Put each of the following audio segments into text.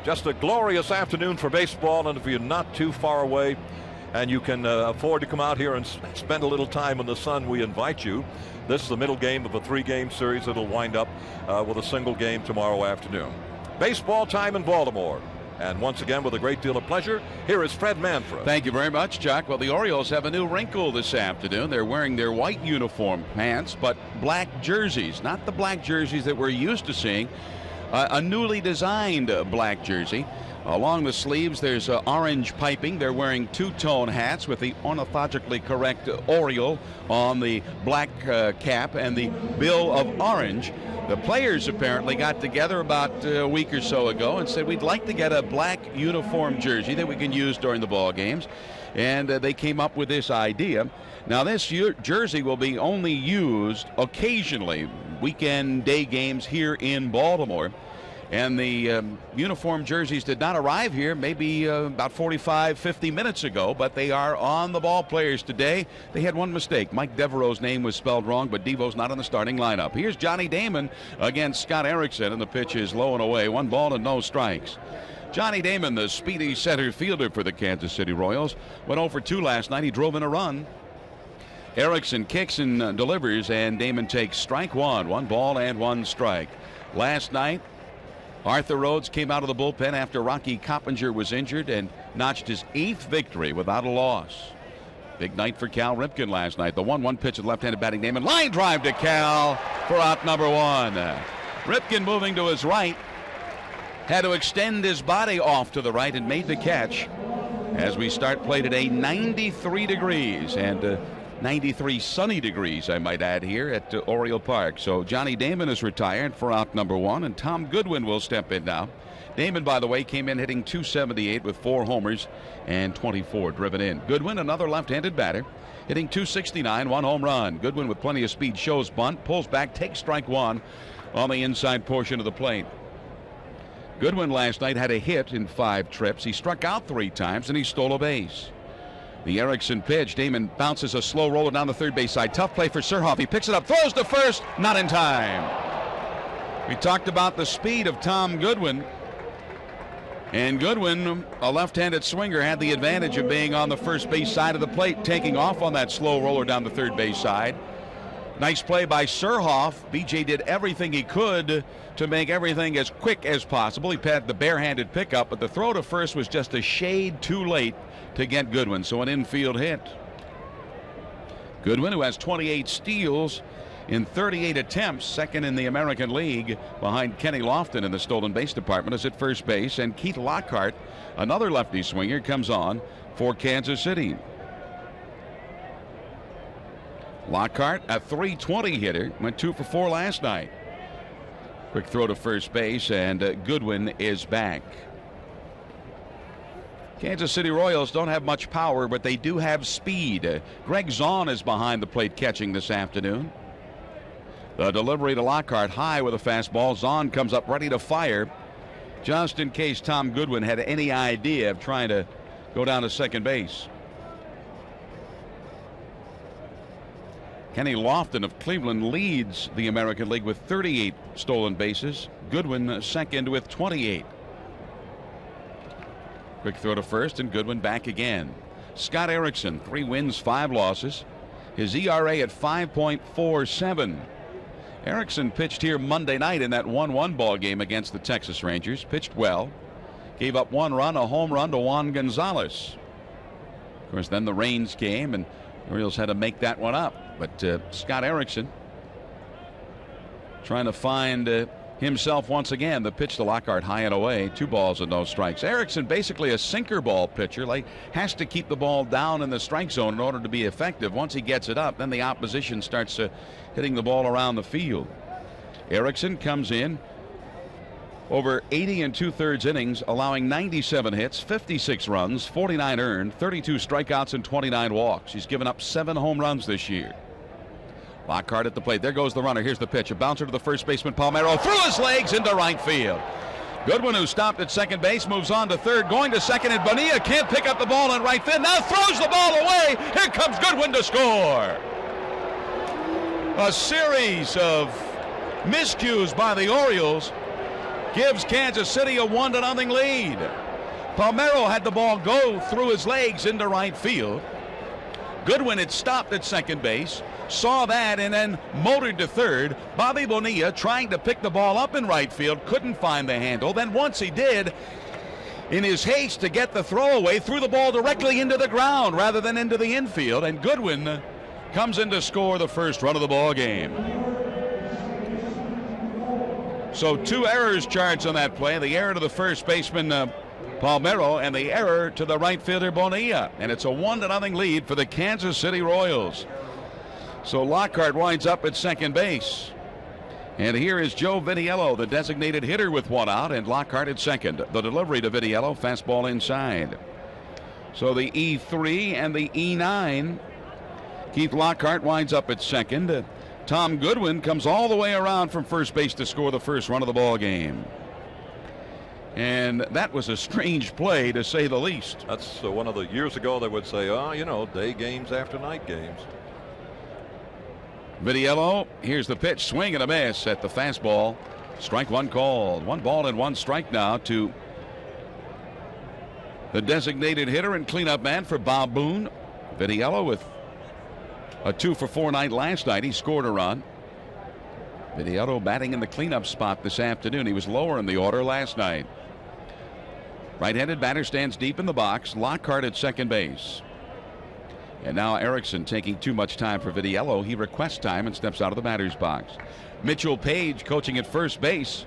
Just a glorious afternoon for baseball, and if you're not too far away and you can afford to come out here and spend a little time in the sun, we invite you. This is the middle game of a 3-game series that'll wind up with a single game tomorrow afternoon. Baseball time in Baltimore. And once again, with a great deal of pleasure, here is Fred Manfred. Thank you very much, Chuck. Well, the Orioles have a new wrinkle this afternoon. They're wearing their white uniform pants, but black jerseys. Not the black jerseys that we're used to seeing. A newly designed black jersey. Along the sleeves, there's orange piping. They're wearing two-tone hats with the ornithologically correct Oriole on the black cap and the bill of orange. The players apparently got together about a week or so ago and said we'd like to get a black uniform jersey that we can use during the ball games, and they came up with this idea. Now this jersey will be only used occasionally, weekend day games here in Baltimore. And the uniform jerseys did not arrive here maybe about 45, 50 minutes ago, but they are on the ball players today. They had one mistake. Mike Devereaux's name was spelled wrong, but Devo's not in the starting lineup. Here's Johnny Damon against Scott Erickson, and the pitch is low and away. 1 ball and no strikes. Johnny Damon, the speedy center fielder for the Kansas City Royals, went 0 for 2 last night. He drove in a run. Erickson kicks and delivers, and Damon takes strike 1. 1 ball and 1 strike. Last night, Arthur Rhodes came out of the bullpen after Rocky Coppinger was injured and notched his 8th victory without a loss. Big night for Cal Ripken last night. The 1-1 pitch of left-handed batting Damon. Line drive to Cal for out number 1. Ripken moving to his right. Had to extend his body off to the right and made the catch. As we start play today, 93 degrees and 93 sunny degrees, I might add, here at Oriole Park. So Johnny Damon is retired for out number 1, and Tom Goodwin will step in now. Damon, by the way, came in hitting .278 with 4 homers and 24 driven in. Goodwin, another left-handed batter, hitting .269, 1 home run. Goodwin with plenty of speed, shows bunt, pulls back, takes strike 1 on the inside portion of the plate. Goodwin last night had a hit in 5 trips. He struck out 3 times, and he stole a base. The Erickson pitch. Damon bounces a slow roller down the third base side. Tough play for Surhoff. He picks it up, throws to first, not in time. We talked about the speed of Tom Goodwin. And Goodwin, a left-handed swinger, had the advantage of being on the first base side of the plate, taking off on that slow roller down the third base side. Nice play by Surhoff. BJ did everything he could to make everything as quick as possible. He had the barehanded pickup, but the throw to first was just a shade too late to get Goodwin, so an infield hit. Goodwin, who has 28 steals in 38 attempts, second in the American League behind Kenny Lofton in the stolen base department, is at first base, and Keith Lockhart, another lefty swinger, comes on for Kansas City. Lockhart, a .320 hitter, went 2 for 4 last night. Quick throw to first base, and Goodwin is back. Kansas City Royals don't have much power, but they do have speed. Greg Zahn is behind the plate catching this afternoon. The delivery to Lockhart high with a fastball. Zahn comes up ready to fire, just in case Tom Goodwin had any idea of trying to go down to second base. Kenny Lofton of Cleveland leads the American League with 38 stolen bases. Goodwin second with 28. Quick throw to first, and Goodwin back again. Scott Erickson, 3 wins, 5 losses. His ERA at 5.47. Erickson pitched here Monday night in that 1-1 ball game against the Texas Rangers. Pitched well. Gave up 1 run, a home run to Juan Gonzalez. Of course, then the rains came, and the Orioles had to make that one up. But Scott Erickson trying to find himself once again. The pitch to Lockhart high and away, 2 balls and no strikes. Erickson, basically a sinker ball pitcher, has to keep the ball down in the strike zone in order to be effective. Once he gets it up, then the opposition starts hitting the ball around the field. Erickson comes in over 80 2/3 innings, allowing 97 hits, 56 runs, 49 earned, 32 strikeouts, and 29 walks. He's given up 7 home runs this year. Lockhart at the plate. There goes the runner. Here's the pitch. A bouncer to the first baseman, Palmeiro, through his legs into right field. Goodwin, who stopped at second base, moves on to third, going to second, and Bonilla can't pick up the ball in right field. Now throws the ball away. Here comes Goodwin to score. A series of miscues by the Orioles gives Kansas City a 1-0 lead. Palmeiro had the ball go through his legs into right field. Goodwin had stopped at second base, saw that, and then motored to third. Bobby Bonilla trying to pick the ball up in right field, couldn't find the handle. Then once he did, in his haste to get the throwaway, threw the ball directly into the ground rather than into the infield, and Goodwin comes in to score the first run of the ball game. So 2 errors charged on that play. The error to the first baseman Palmeiro and the error to the right fielder Bonilla, and it's a 1-0 lead for the Kansas City Royals. So Lockhart winds up at second base. And here is Joe Vitiello, the designated hitter, with 1 out, and Lockhart at second. The delivery to Vitiello, fastball inside. So the E3 and the E9. Keith Lockhart winds up at second. Tom Goodwin comes all the way around from first base to score the first run of the ball game. And that was a strange play, to say the least. That's one of the years ago they would say, oh, you know, day games after night games. Vitiello, here's the pitch, swing and a miss at the fastball. Strike one called. 1 ball and 1 strike now to the designated hitter and cleanup man for Bob Boone. Vitiello with a 2-for-4 night last night. He scored a run. Vitiello batting in the cleanup spot this afternoon. He was lower in the order last night. Right-handed batter stands deep in the box. Lockhart at second base. And now Erickson taking too much time for Vitiello. He requests time and steps out of the batter's box. Mitchell Page coaching at first base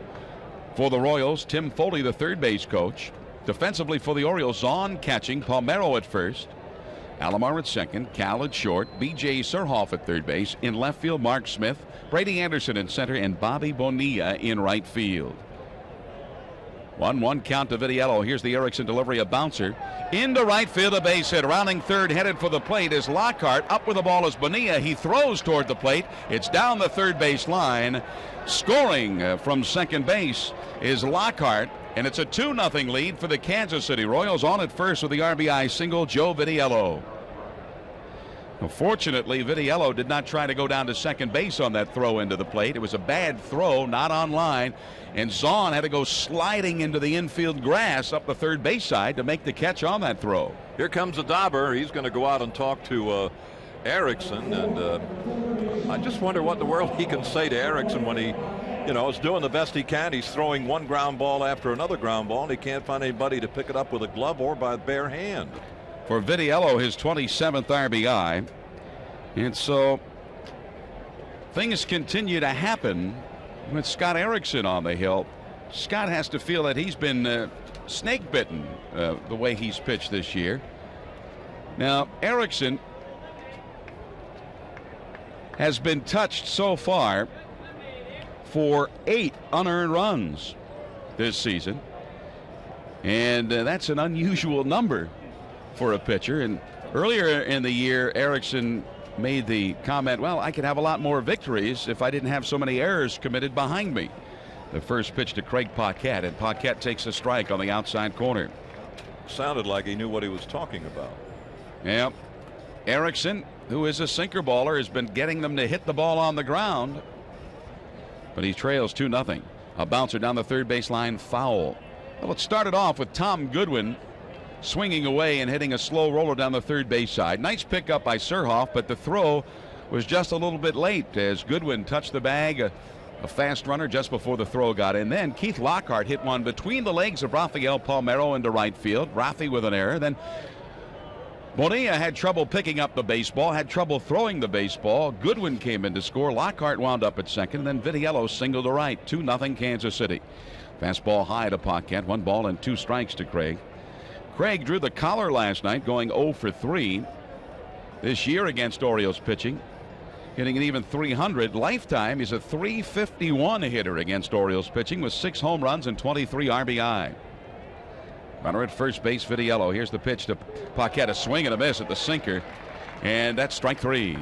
for the Royals. Tim Foley, the third base coach. Defensively for the Orioles, Zahn catching, Palmeiro at first. Alomar at second, Cal at short, B.J. Surhoff at third base. In left field, Mark Smith, Brady Anderson in center, and Bobby Bonilla in right field. 1-1 count to Vitiello. Here's the Erickson delivery, a bouncer into right field, a base hit. Rounding third, headed for the plate is Lockhart. Up with the ball is Bonilla. He throws toward the plate. It's down the third base line. Scoring from second base is Lockhart, and it's a 2-0 lead for the Kansas City Royals. On at first with the RBI single, Joe Vitiello. Fortunately, Vitiello did not try to go down to second base on that throw into the plate. It was a bad throw, not on line, and Zahn had to go sliding into the infield grass up the third base side to make the catch on that throw. Here comes the Dauber. He's going to go out and talk to Erickson, and I just wonder what in the world he can say to Erickson when he, you know, is doing the best he can. He's throwing one ground ball after another ground ball, and he can't find anybody to pick it up with a glove or by bare hand. For Vitiello, his 27th RBI. And so things continue to happen with Scott Erickson on the hill. Scott has to feel that he's been snake bitten the way he's pitched this year. Now, Erickson has been touched so far for 8 unearned runs this season. And that's an unusual number for a pitcher. And earlier in the year, Erickson made the comment, well, I could have a lot more victories if I didn't have so many errors committed behind me. The first pitch to Craig Paquette, and Paquette takes a strike on the outside corner. Sounded like he knew what he was talking about. Yeah. Erickson, who is a sinker baller, has been getting them to hit the ball on the ground, but he trails 2-0. A bouncer down the third base line, foul. Well, it started off with Tom Goodwin swinging away and hitting a slow roller down the third base side. Nice pickup by Surhoff, but the throw was just a little bit late as Goodwin touched the bag. A fast runner just before the throw got in. Then Keith Lockhart hit one between the legs of Rafael Palmeiro into right field. Rafi with an error. Then Bonilla had trouble picking up the baseball, had trouble throwing the baseball. Goodwin came in to score. Lockhart wound up at second. And then Vitiello singled to right. 2-0 Kansas City. Fastball high to Paquette. 1 ball and 2 strikes to Craig. Craig drew the collar last night, going 0 for 3 this year against Orioles pitching, hitting an even 300. Lifetime, he's a 351 hitter against Orioles pitching with 6 home runs and 23 RBI. Runner at first base, Vitiello. Here's the pitch to Paquette, a swing and a miss at the sinker, and that's strike 3.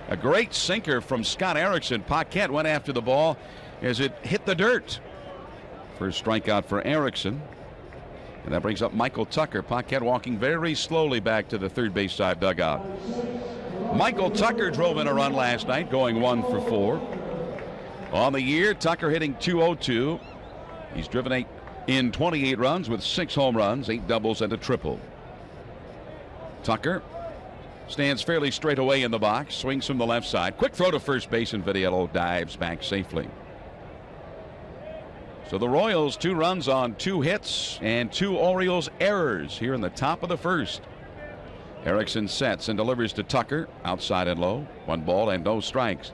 A great sinker from Scott Erickson. Paquette went after the ball as it hit the dirt. First strikeout for Erickson. And that brings up Michael Tucker. Paquette walking very slowly back to the third base side dugout. Michael Tucker drove in a run last night, going 1 for 4. On the year, Tucker hitting .202, He's driven in 28 runs with 6 home runs, 8 doubles, and a triple. Tucker stands fairly straight away in the box, swings from the left side. Quick throw to first base, and Vitiello dives back safely. So the Royals 2 runs on 2 hits and 2 Orioles errors here in the top of the first. Erickson sets and delivers to Tucker, outside and low. 1 ball and no strikes.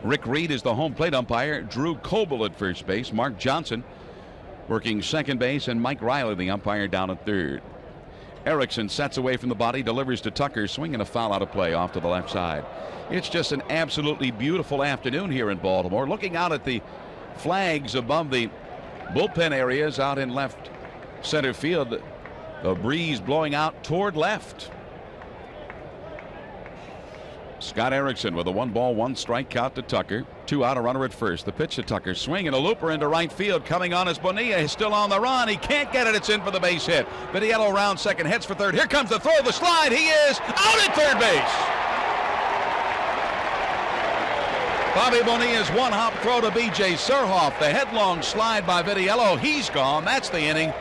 Rick Reed is the home plate umpire. Drew Coble at first base. Mark Johnson working second base, and Mike Riley the umpire down at third. Erickson sets away from the body, delivers to Tucker, swinging a foul out of play off to the left side. It's just an absolutely beautiful afternoon here in Baltimore. Looking out at the flags above the bullpen areas out in left center field, the breeze blowing out toward left. Scott Erickson with a 1 ball, 1 strike count to Tucker. 2 out, a runner at first. The pitch to Tucker, swing and a looper into right field. Coming on is Bonilla. He's still on the run. He can't get it. It's in for the base hit. Vitiello round second, heads for third. Here comes the throw, the slide. He is out at third base. Bobby Bonilla's 1-hop throw to B.J. Surhoff. The headlong slide by Vitiello. He's gone. That's the inning.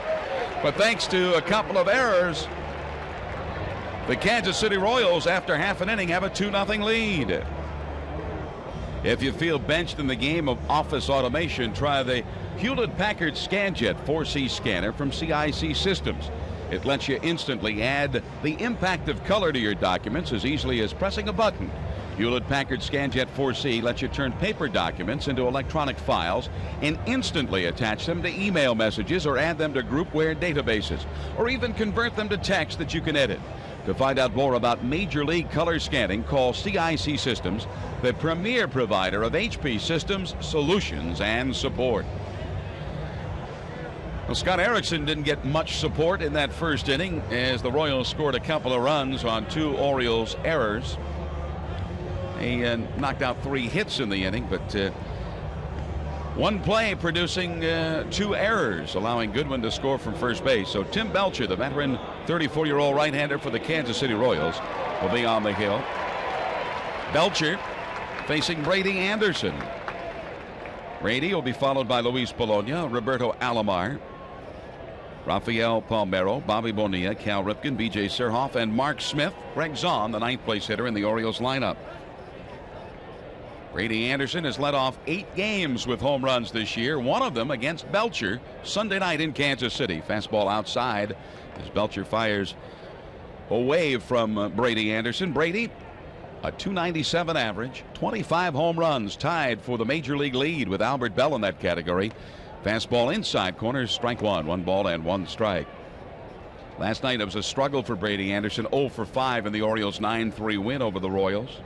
But thanks to a couple of errors, the Kansas City Royals, after half an inning, have a 2-0 lead. If you feel benched in the game of office automation, try the Hewlett-Packard ScanJet 4C scanner from CIC Systems. It lets you instantly add the impact of color to your documents as easily as pressing a button. Hewlett-Packard ScanJet 4C lets you turn paper documents into electronic files and instantly attach them to email messages or add them to groupware databases, or even convert them to text that you can edit. To find out more about Major League Color Scanning, call CIC Systems, the premier provider of HP systems, solutions, and support. Well, Scott Erickson didn't get much support in that first inning as the Royals scored a couple of runs on 2 Orioles errors. He knocked out 3 hits in the inning, but 1 play producing 2 errors, allowing Goodwin to score from first base. So Tim Belcher, the veteran 34-year-old right-hander for the Kansas City Royals, will be on the hill. Belcher facing Brady Anderson. Brady will be followed by Luis Polonia, Roberto Alomar, Rafael Palmeiro, Bobby Bonilla, Cal Ripken, B.J. Surhoff, and Mark Smith. Greg Zahn, the 9th place hitter in the Orioles lineup. Brady Anderson has led off 8 games with home runs this year, 1 of them against Belcher Sunday night in Kansas City. Fastball outside as Belcher fires away from Brady Anderson. Brady, a .297 average, 25 home runs, tied for the major league lead with Albert Bell in that category. Fastball inside corner, strike 1, 1 ball and 1 strike. Last night it was a struggle for Brady Anderson, 0 for 5 in the Orioles' 9-3 win over the Royals.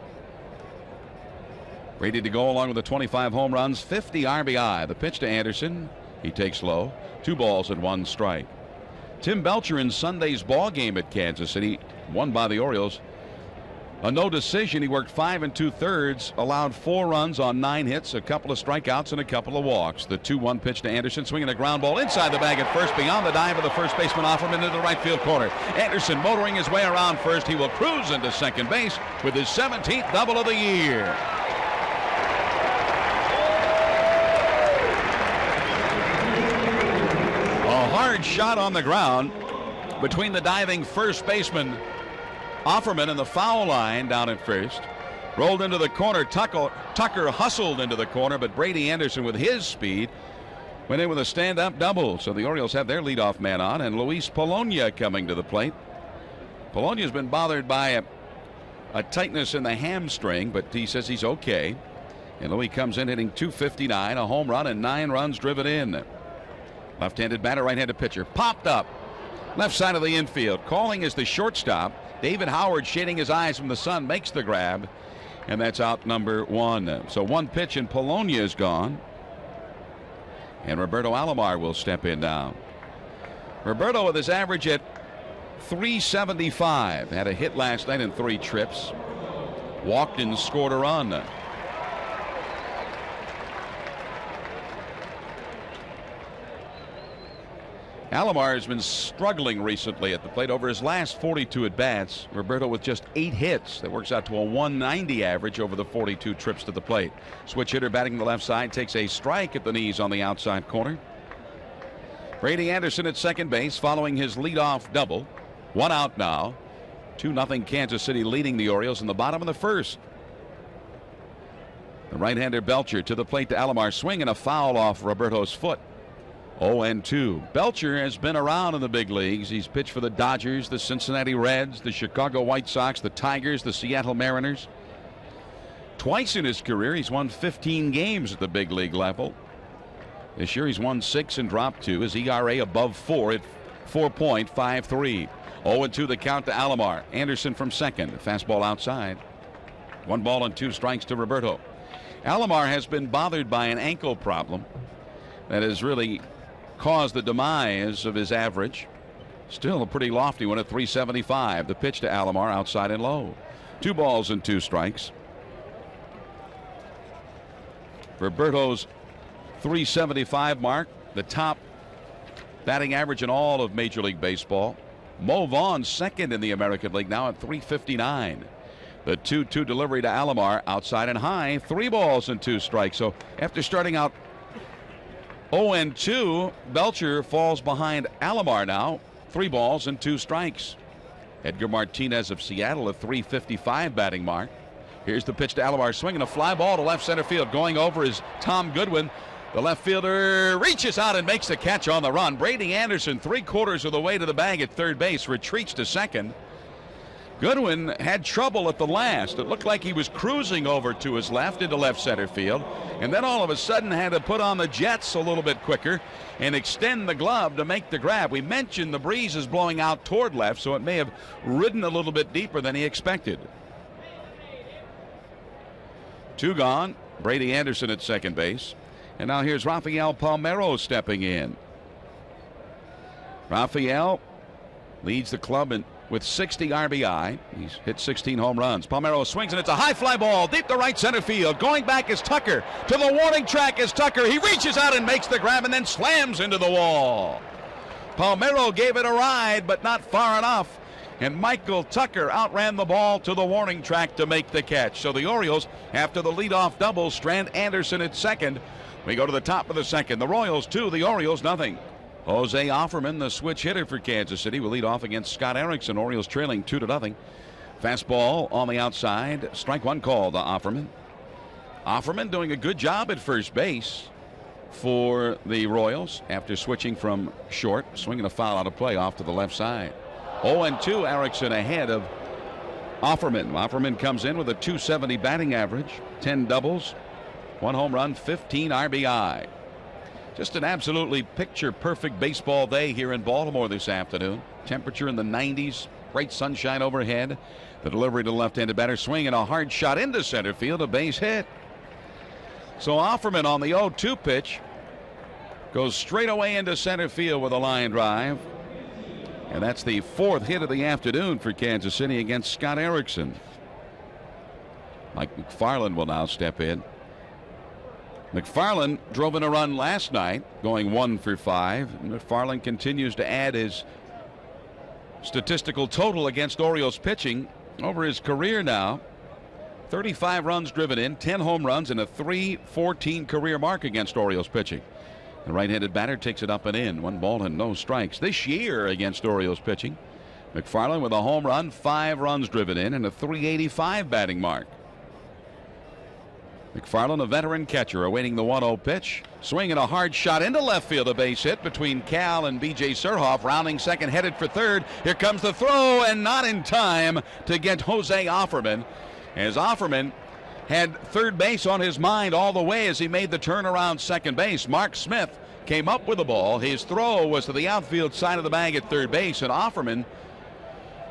Brady to go along with the 25 home runs, 50 RBI. The pitch to Anderson, he takes low, 2 balls and 1 strike. Tim Belcher in Sunday's ball game at Kansas City, won by the Orioles. A no decision. He worked 5 2/3, allowed 4 runs on 9 hits, a couple of strikeouts and a couple of walks. The 2-1 pitch to Anderson, swinging a ground ball inside the bag at first, beyond the dive of the first baseman Offerman into the right field corner. Anderson motoring his way around first. He will cruise into second base with his 17th double of the year. A hard shot on the ground between the diving first baseman Offerman and the foul line down at first. Rolled into the corner. Tucker hustled into the corner, but Brady Anderson with his speed went in with a stand-up double. So the Orioles have their leadoff man on, and Luis Polonia coming to the plate. Polonia's been bothered by a tightness in the hamstring, but he says he's okay. And Louis comes in hitting .259, a home run and 9 runs driven in. Left-handed batter, right-handed pitcher. Popped up. Left side of the infield. Calling is the shortstop. David Howard, shading his eyes from the sun, makes the grab. And that's out number 1. So 1 pitch and Polonia is gone. And Roberto Alomar will step in now. Roberto with his average at .375. Had a hit last night in 3 trips. Walked and scored a run. Alomar has been struggling recently at the plate. Over his last 42 at-bats, Roberto with just 8 hits. That works out to a 190 average over the 42 trips to the plate. Switch hitter batting the left side takes a strike at the knees on the outside corner. Brady Anderson at second base following his leadoff double. 1 out now. 2-0 Kansas City leading the Orioles in the bottom of the first. The right-hander Belcher to the plate to Alomar. Swing and a foul off Roberto's foot. 0-2. Belcher has been around in the big leagues. He's pitched for the Dodgers, the Cincinnati Reds, the Chicago White Sox, the Tigers, the Seattle Mariners. Twice in his career, he's won 15 games at the big league level. This year, he's won 6 and dropped 2. His ERA above 4 at 4.53. 0-2 the count to Alomar. Anderson from second. Fastball outside. 1 ball and 2 strikes to Roberto. Alomar has been bothered by an ankle problem that has really caused the demise of his average. Still a pretty lofty one at 375. The pitch to Alomar outside and low. 2 balls and 2 strikes. Roberto's 375 mark, the top batting average in all of Major League Baseball. Mo Vaughn second in the American League now at 359. The 2-2 delivery to Alomar outside and high. 3 balls and 2 strikes. So after starting out 0-2, Belcher falls behind Alomar now. 3 balls and 2 strikes. Edgar Martinez of Seattle, a 355 batting mark. Here's the pitch to Alomar, swinging a fly ball to left center field. Going over is Tom Goodwin. The left fielder reaches out and makes the catch on the run. Brady Anderson, 3/4 of the way to the bag at third base, retreats to second. Goodwin had trouble at the last. It looked like he was cruising over to his left into left center field, and then all of a sudden had to put on the jets a little bit quicker and extend the glove to make the grab. We mentioned the breeze is blowing out toward left, so it may have ridden a little bit deeper than he expected. 2 gone. Brady Anderson at second base. And now here's Rafael Palmeiro stepping in. Rafael leads the club with 60 RBI. He's hit 16 home runs. Palmeiro swings, and it's a high fly ball deep to right center field. Going back is Tucker. To the warning track is Tucker. He reaches out and makes the grab and then slams into the wall. Palmeiro gave it a ride, but not far enough. And Michael Tucker outran the ball to the warning track to make the catch. So the Orioles, after the leadoff double, strand Anderson at second. We go to the top of the second. The Royals 2, the Orioles nothing. Jose Offerman, the switch hitter for Kansas City, will lead off against Scott Erickson. Orioles trailing 2-0. Fastball on the outside. Strike 1 call to Offerman. Offerman doing a good job at first base for the Royals after switching from short, swinging a foul out of play off to the left side. 0-2, Erickson ahead of Offerman. Offerman comes in with a .270 batting average, 10 doubles, 1 home run, 15 RBI. Just an absolutely picture-perfect baseball day here in Baltimore this afternoon. Temperature in the 90s, bright sunshine overhead. The delivery to the left-handed batter, swing and a hard shot into center field, a base hit. So Offerman on the 0-2 pitch goes straight away into center field with a line drive. And that's the 4th hit of the afternoon for Kansas City against Scott Erickson. Mike McFarland will now step in. McFarland drove in a run last night, going 1 for 5. McFarland continues to add his statistical total against Orioles pitching over his career now. 35 runs driven in, 10 home runs, and a .314 career mark against Orioles pitching. The right-handed batter takes it up and in. 1 ball and no strikes this year against Orioles pitching. McFarland with a home run, 5 runs driven in, and a .385 batting mark. McFarland, a veteran catcher, awaiting the 1-0 pitch. Swinging a hard shot into left field, a base hit between Cal and B.J. Surhoff. Rounding second, headed for third. Here comes the throw, and not in time to get Jose Offerman. As Offerman had third base on his mind all the way as he made the turn around second base. Mark Smith came up with the ball. His throw was to the outfield side of the bag at third base, and Offerman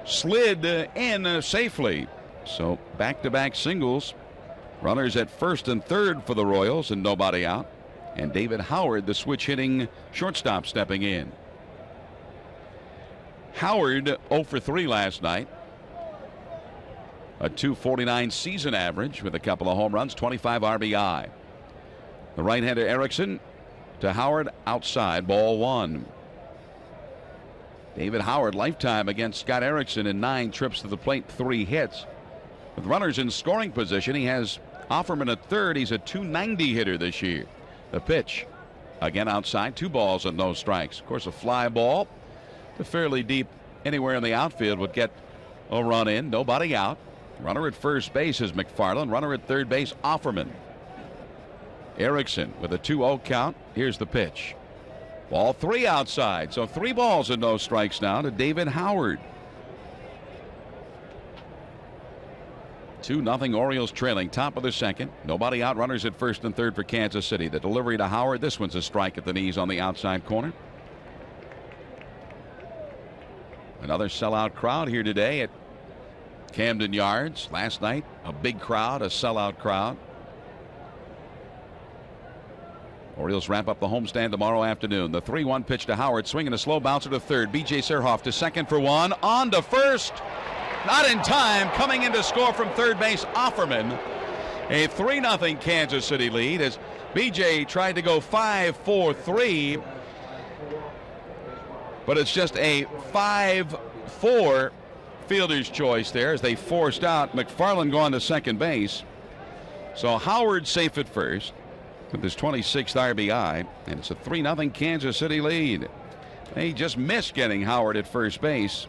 slid in safely. So back-to-back singles. Runners at first and third for the Royals and nobody out. And David Howard, the switch hitting shortstop, stepping in. Howard 0 for 3 last night. A .249 season average with a couple of home runs, 25 RBI. The right-hander Erickson to Howard outside, ball 1. David Howard lifetime against Scott Erickson in 9 trips to the plate, 3 hits. With runners in scoring position, he has Offerman at third. He's a .290 hitter this year. The pitch again outside, 2 balls and no strikes. Of course, a fly ball to fairly deep anywhere in the outfield would get a run in. Nobody out. Runner at first base is McFarland. Runner at third base, Offerman. Erickson with a 2-0 count. Here's the pitch. Ball 3 outside. So 3 balls and no strikes now to David Howard. 2-0 Orioles trailing, top of the second. Nobody out. Runners at first and third for Kansas City. The delivery to Howard. This one's a strike at the knees on the outside corner. Another sellout crowd here today at Camden Yards. Last night, a big crowd, a sellout crowd. Orioles wrap up the homestand tomorrow afternoon. The 3-1 pitch to Howard, swinging a slow bouncer to third. B.J. Surhoff to second for 1. On to first. Not in time. Coming in to score from third base, Offerman. A 3-0 Kansas City lead as B.J. tried to go 5-4-3. But it's just a 5-4 fielder's choice there as they forced out McFarland going to second base. So Howard safe at first with his 26th RBI, and it's a 3-0 Kansas City lead. They just missed getting Howard at first base.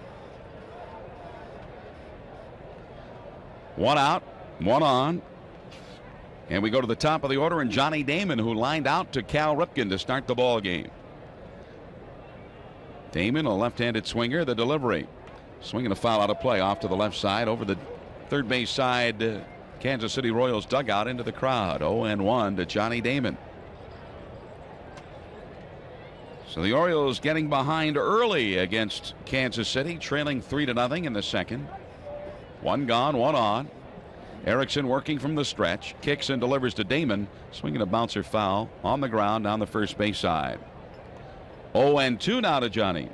1 out, 1 on. And we go to the top of the order, and Johnny Damon, who lined out to Cal Ripken to start the ball game. Damon, a left-handed swinger, the delivery. Swinging a foul out of play off to the left side over the third base side. Kansas City Royals dugout into the crowd. 0-1 to Johnny Damon. So the Orioles getting behind early against Kansas City, trailing 3-0 in the second. 1 gone, 1 on. Erickson working from the stretch, kicks and delivers to Damon, swinging a bouncer foul on the ground down the first base side. 0-2 now to Johnny.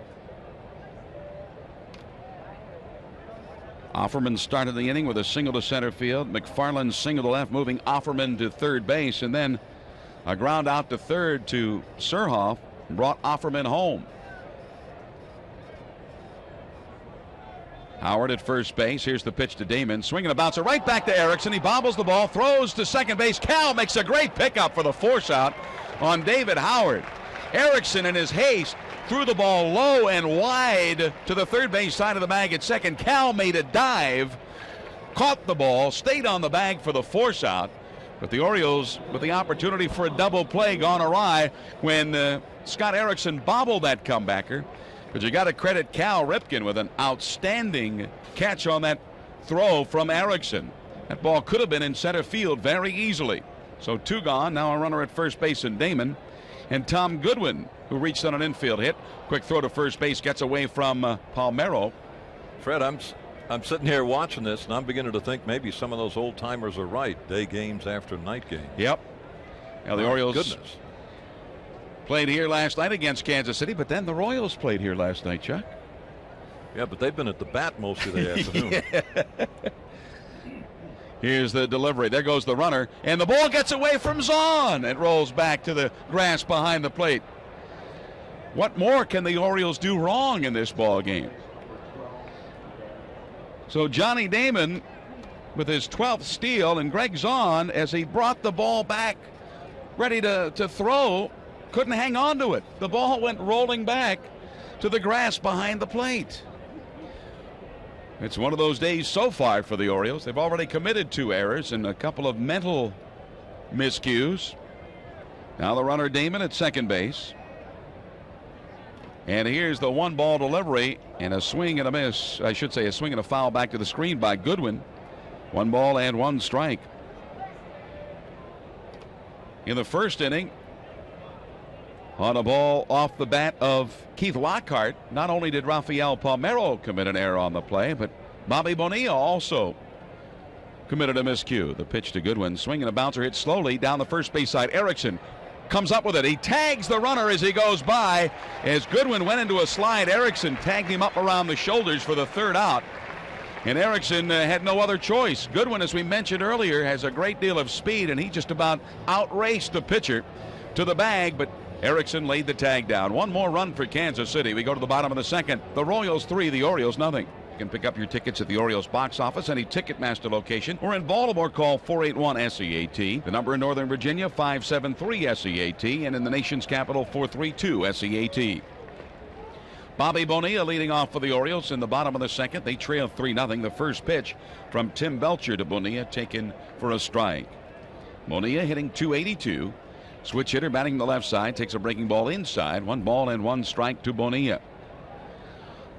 Offerman started the inning with a single to center field. McFarland single to left, moving Offerman to third base, and then a ground out to third to Surhoff brought Offerman home. Howard at first base. Here's the pitch to Damon. Swinging a bouncer right back to Erickson. He bobbles the ball, throws to second base. Cal makes a great pickup for the force out on David Howard. Erickson in his haste threw the ball low and wide to the third base side of the bag at second. Cal made a dive, caught the ball, stayed on the bag for the force out. But the Orioles, with the opportunity for a double play, gone awry when Scott Erickson bobbled that comebacker. But you got to credit Cal Ripken with an outstanding catch on that throw from Erickson. That ball could have been in center field very easily. So 2 gone. Now a runner at first base in Damon. And Tom Goodwin, who reached on an infield hit. Quick throw to first base, gets away from Palmeiro. Fred, I'm sitting here watching this, and I'm beginning to think maybe some of those old timers are right. Day games after night games. Yep. Now the Orioles goodness. Played here last night against Kansas City, but then the Royals played here last night, Chuck. Yeah, but they've been at the bat most of the afternoon. Here's the delivery. There goes the runner, and the ball gets away from Zahn. It rolls back to the grass behind the plate. What more can the Orioles do wrong in this ball game? So Johnny Damon with his 12th steal, and Greg Zahn, as he brought the ball back ready to throw, couldn't hang on to it. The ball went rolling back to the grass behind the plate. It's one of those days so far for the Orioles. They've already committed 2 errors and a couple of mental miscues. Now the runner Damon at second base. And here's the 1-ball delivery and a swing and a miss. I should say a swing and a foul back to the screen by Goodwin. 1 ball and 1 strike. In the first inning, on a ball off the bat of Keith Lockhart, not only did Rafael Palmeiro commit an error on the play, but Bobby Bonilla also committed a miscue. The pitch to Goodwin, swinging a bouncer, hit slowly down the first base side. Erickson comes up with it. He tags the runner as he goes by. As Goodwin went into a slide, Erickson tagged him up around the shoulders for the 3rd out. And Erickson had no other choice. Goodwin, as we mentioned earlier, has a great deal of speed, and he just about outraced the pitcher to the bag, but Erickson laid the tag down. One more run for Kansas City. We go to the bottom of the second. The Royals 3, the Orioles nothing. You can pick up your tickets at the Orioles box office, any Ticketmaster location, or in Baltimore, call 481-SEAT. The number in Northern Virginia, 573-SEAT, and in the nation's capital, 432-SEAT. Bobby Bonilla leading off for the Orioles in the bottom of the second. They trail 3-0. The first pitch from Tim Belcher to Bonilla, taken for a strike. Bonilla hitting .282. Switch hitter batting the left side, takes a breaking ball inside. 1 ball and 1 strike to Bonilla.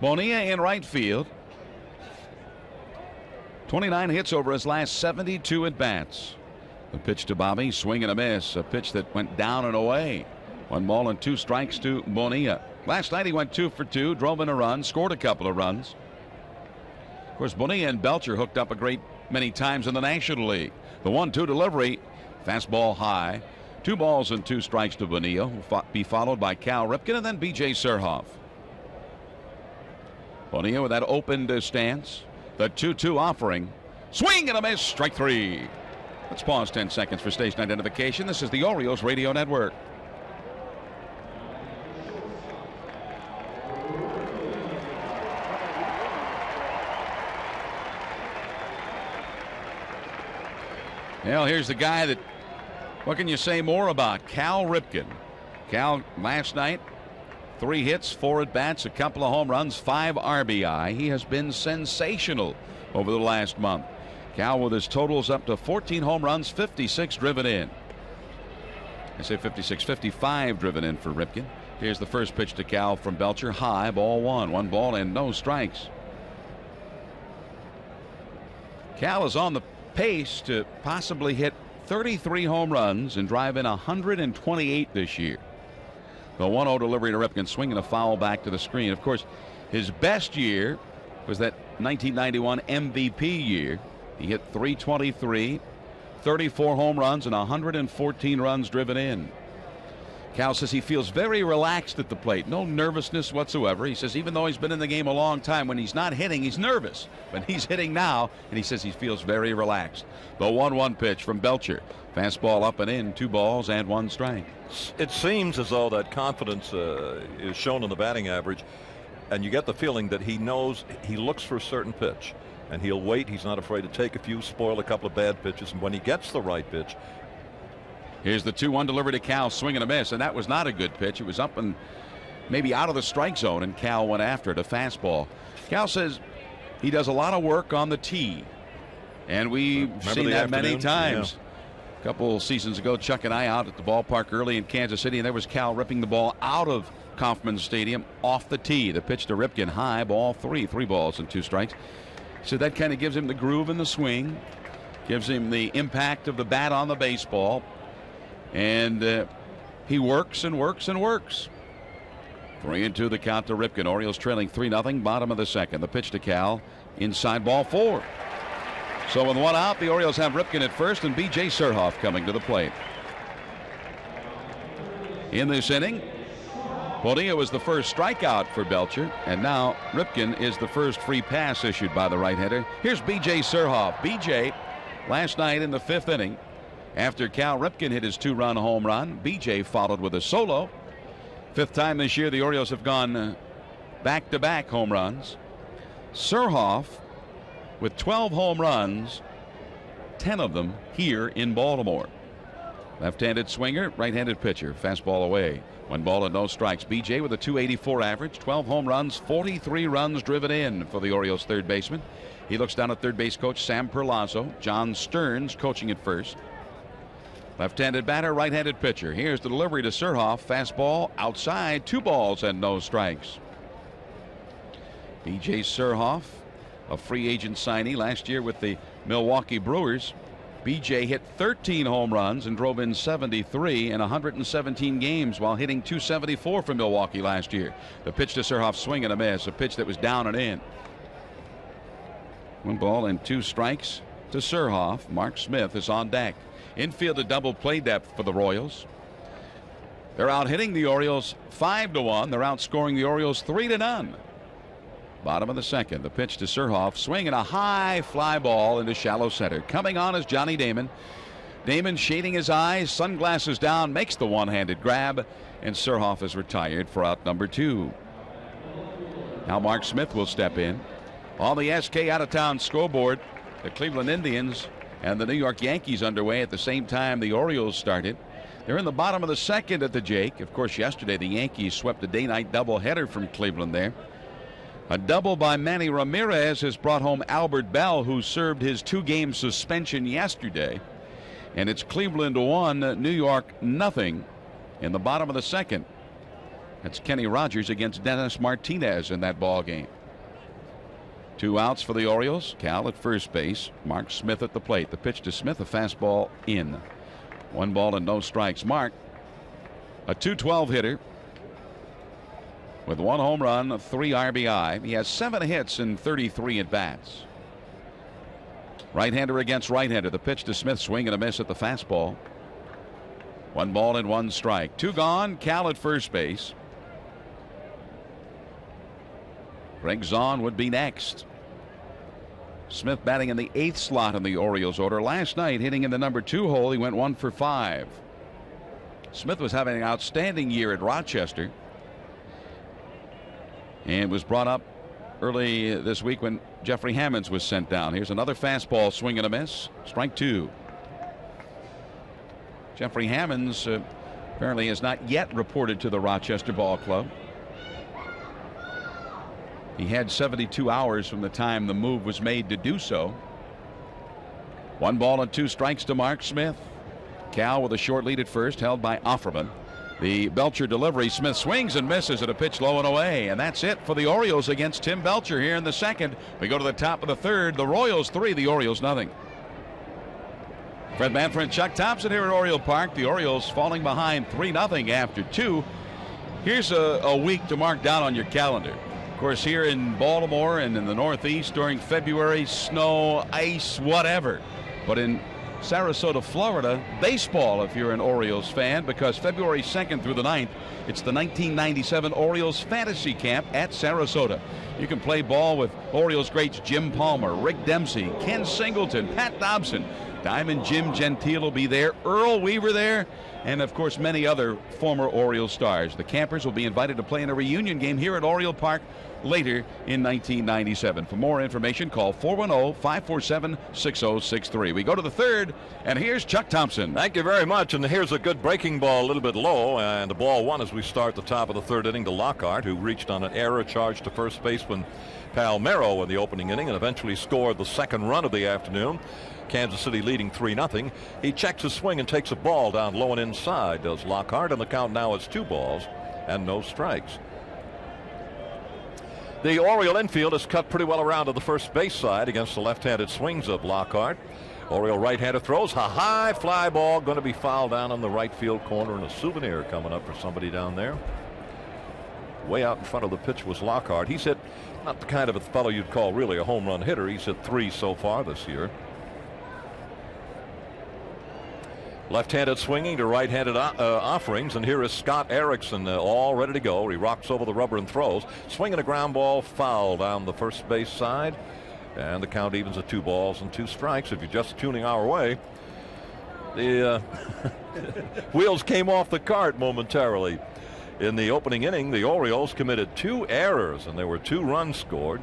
Bonilla in right field. 29 hits over his last 72 at bats. The pitch to Bobby, swing and a miss. A pitch that went down and away. 1 ball and 2 strikes to Bonilla. Last night he went 2 for 2, drove in a run, scored a couple of runs. Of course, Bonilla and Belcher hooked up a great many times in the National League. The 1-2 delivery, fastball high. 2 balls and 2 strikes to Bonilla, who will be followed by Cal Ripken and then B.J. Surhoff. Bonilla with that opened stance. The 2-2 offering. Swing and a miss. Strike 3. Let's pause 10 seconds for station identification. This is the Orioles Radio Network. Well, here's the guy that, what can you say more about? Cal Ripken. Cal last night, 3 hits, 4 at bats, a couple of home runs, 5 RBI. He has been sensational over the last month. Cal with his totals up to 14 home runs, 56 driven in. I say 56, 55 driven in for Ripken. Here's the first pitch to Cal from Belcher. High, ball 1. 1 ball and no strikes. Cal is on the pace to possibly hit 33 home runs and drive in 128 this year. The 1-0 delivery to Ripken, swinging a foul back to the screen. Of course, his best year was that 1991 MVP year. He hit .323, 34 home runs and 114 runs driven in. Cal says he feels very relaxed at the plate. No nervousness whatsoever. He says even though he's been in the game a long time, when he's not hitting, he's nervous. But he's hitting now, and he says he feels very relaxed. The 1-1 pitch from Belcher. Fastball up and in, 2 balls and 1 strike. It seems as though that confidence is shown in the batting average, and you get the feeling that he knows, he looks for a certain pitch, and he'll wait. He's not afraid to take a few, spoil a couple of bad pitches, and when he gets the right pitch. Here's the 2-1 delivery to Cal, swing and a miss, and that was not a good pitch. It was up and maybe out of the strike zone, and Cal went after it, a fastball. Cal says he does a lot of work on the tee, and we've seen that many times. Yeah. A couple seasons ago, Chuck and I out at the ballpark early in Kansas City, and there was Cal ripping the ball out of Kauffman Stadium off the tee. The pitch to Ripken, high, ball 3, 3 balls and 2 strikes. So that kind of gives him the groove in the swing, gives him the impact of the bat on the baseball. And he works and works and works. 3-2 the count to Ripken. Orioles trailing 3-0, bottom of the second. The pitch to Cal, inside, ball 4. So with 1 out, the Orioles have Ripken at first and B.J. Surhoff coming to the plate. In this inning, Bonilla was the first strikeout for Belcher, and now Ripken is the first free pass issued by the right-hander. Here's B.J. Surhoff. B.J. last night in the 5th inning, after Cal Ripken hit his 2-run home run, B.J. followed with a solo. 5th time this year the Orioles have gone back-to-back home runs. Surhoff with 12 home runs, 10 of them here in Baltimore. Left-handed swinger, right-handed pitcher. Fastball away. 1 ball and no strikes. B.J. with a .284 average, 12 home runs, 43 runs driven in for the Orioles third baseman. He looks down at third base coach Sam Perlazzo. John Stearns coaching at first. Left-handed batter, right-handed pitcher. Here's the delivery to Surhoff. Fastball outside, 2 balls and no strikes. B.J. Surhoff, a free agent signee last year with the Milwaukee Brewers. B.J. hit 13 home runs and drove in 73 in 117 games while hitting .274 for Milwaukee last year. The pitch to Surhoff, swing and a miss. A pitch that was down and in. 1 ball and 2 strikes to Surhoff. Mark Smith is on deck. Infield a double play depth for the Royals. They're out hitting the Orioles 5-1. They're outscoring the Orioles 3-0. Bottom of the second. The pitch to Surhoff. Swing and a high fly ball into shallow center. Coming on is Johnny Damon. Damon shading his eyes, sunglasses down, makes the one-handed grab, and Surhoff is retired for out number 2. Now Mark Smith will step in. On the SK out-of-town scoreboard, the Cleveland Indians and the New York Yankees underway at the same time the Orioles started. They're in the bottom of the second at the Jake. Of course, yesterday the Yankees swept a day-night doubleheader from Cleveland there. A double by Manny Ramirez has brought home Albert Bell, who served his 2-game suspension yesterday. And it's Cleveland 1, New York 0 in the bottom of the second. That's Kenny Rogers against Dennis Martinez in that ball game. 2 outs for the Orioles. Cal at first base. Mark Smith at the plate. The pitch to Smith, a fastball in. 1 ball and no strikes. Mark, a .212 hitter with 1 home run, 3 RBI. He has 7 hits in 33 at bats. Right-hander against right-hander. The pitch to Smith, swing and a miss at the fastball. 1 ball and 1 strike. 2 gone. Cal at first base. Greg Zahn would be next. Smith batting in the 8th slot in the Orioles order. Last night, hitting in the number 2 hole, he went 1 for 5. Smith was having an outstanding year at Rochester and was brought up early this week when Jeffrey Hammonds was sent down. Here's another fastball, swing and a miss. Strike 2. Jeffrey Hammonds apparently has not yet reported to the Rochester Ball Club. He had 72 hours from the time the move was made to do so. 1 ball and 2 strikes to Mark Smith. Cal with a short lead at first, held by Offerman. The Belcher delivery. Smith swings and misses at a pitch low and away. And that's it for the Orioles against Tim Belcher here in the second. We go to the top of the third. The Royals 3, the Orioles 0. Fred Manfred and Chuck Thompson here at Oriole Park. The Orioles falling behind 3-0 after 2. Here's a week to mark down on your calendar. Of course, here in Baltimore and in the Northeast during February, snow, ice, whatever. But in Sarasota, Florida, baseball if you're an Orioles fan, because February 2nd through the 9th, it's the 1997 Orioles Fantasy Camp at Sarasota. You can play ball with Orioles greats Jim Palmer, Rick Dempsey, Ken Singleton, Pat Dobson. Diamond Jim Gentile will be there, Earl Weaver there, and of course many other former Orioles stars. The Campers will be invited to play in a reunion game here at Oriole Park later in 1997. For more information, call 410-547-6063. We go to the third, and here's Chuck Thompson. Thank you very much. And here's a good breaking ball, a little bit low, and the ball 1 as we start the top of the third inning to Lockhart, who reached on an error charge to first baseman Palmero in the opening inning and eventually scored the second run of the afternoon. Kansas City leading 3-0. He checks his swing and takes a ball down low and inside, does Lockhart, and the count now is 2 balls and no strikes. The Oriole infield is cut pretty well around to the first base side against the left-handed swings of Lockhart. Oriole right-hander throws a high fly ball, going to be fouled down in the right field corner, and a souvenir coming up for somebody down there. Way out in front of the pitch was Lockhart. He's hit, not the kind of a fellow you'd call really a home run hitter. He's hit 3 so far this year. Left-handed swinging to right-handed offerings, and here is Scott Erickson all ready to go. He rocks over the rubber and throws. Swinging a ground ball, foul down the first base side, and the count evens at 2 balls and 2 strikes. If you're just tuning our way, the wheels came off the cart momentarily. In the opening inning, the Orioles committed 2 errors, and there were 2 runs scored.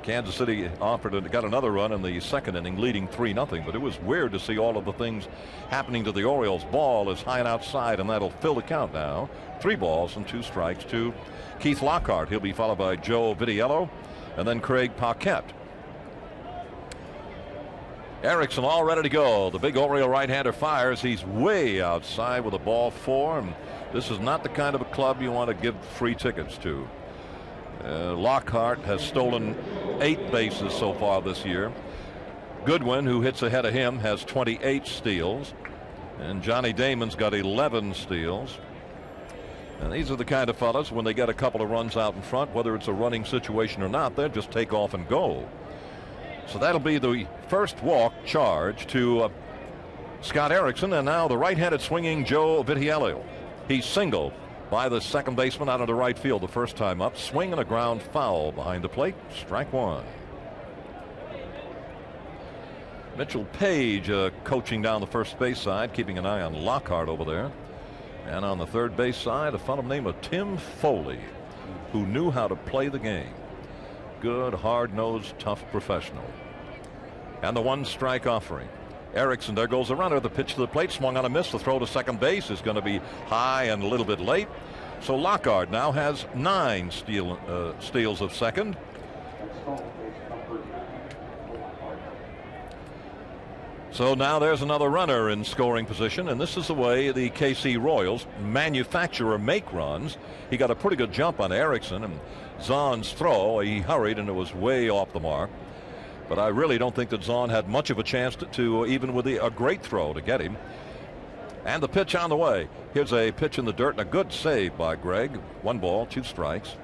Kansas City got another run in the second inning, leading 3-0. But it was weird to see all of the things happening to the Orioles. Ball is high and outside, and that'll fill the count now. 3 balls and 2 strikes to Keith Lockhart. He'll be followed by Joe Vitiello and then Craig Paquette. Erickson all ready to go. The big Oriole right-hander fires. He's way outside with a ball 4, and this is not the kind of a club you want to give free tickets to. Lockhart has stolen 8 bases so far this year. Goodwin, who hits ahead of him, has 28 steals, and Johnny Damon's got 11 steals. And these are the kind of fellas, when they get a couple of runs out in front, whether it's a running situation or not, they'll just take off and go. So that'll be the first walk charge to Scott Erickson, and now the right-handed swinging Joe Vitiello. He's singled by the second baseman out into right field the first time up. Swing and a ground foul behind the plate. Strike 1. Mitchell Page coaching down the first base side, keeping an eye on Lockhart over there. And on the third base side, a fellow named Tim Foley, who knew how to play the game. Good, hard-nosed, tough professional. And the 1-strike offering. Erickson, there goes the runner. The pitch to the plate, swung on a miss. The throw to second base is going to be high and a little bit late. So Lockhart now has 9 steals of second. So now there's another runner in scoring position, and this is the way the KC Royals manufacture or make runs. He got a pretty good jump on Erickson, and Zahn's throw, he hurried and it was way off the mark. But I really don't think that Zahn had much of a chance to even with a great throw, to get him. And the pitch on the way. Here's a pitch in the dirt and a good save by Greg. 1 ball, 2 strikes.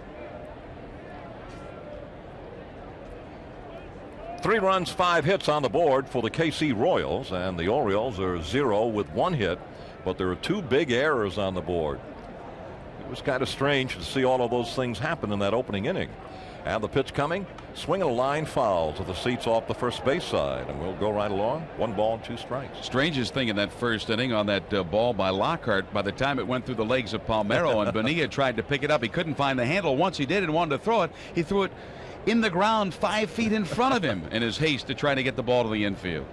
3 runs, 5 hits on the board for the KC Royals, and the Orioles are 0 with 1 hit, but there are 2 big errors on the board. It was kind of strange to see all of those things happen in that opening inning. And the pitch coming, swing and a line foul to the seats off the first base side, and we'll go right along. 1 ball and 2 strikes. Strangest thing in that first inning on that ball by Lockhart, by the time it went through the legs of Palmeiro and Bonilla tried to pick it up, he couldn't find the handle. Once he did and wanted to throw it, he threw it in the ground 5 feet in front of him in his haste to try to get the ball to the infield.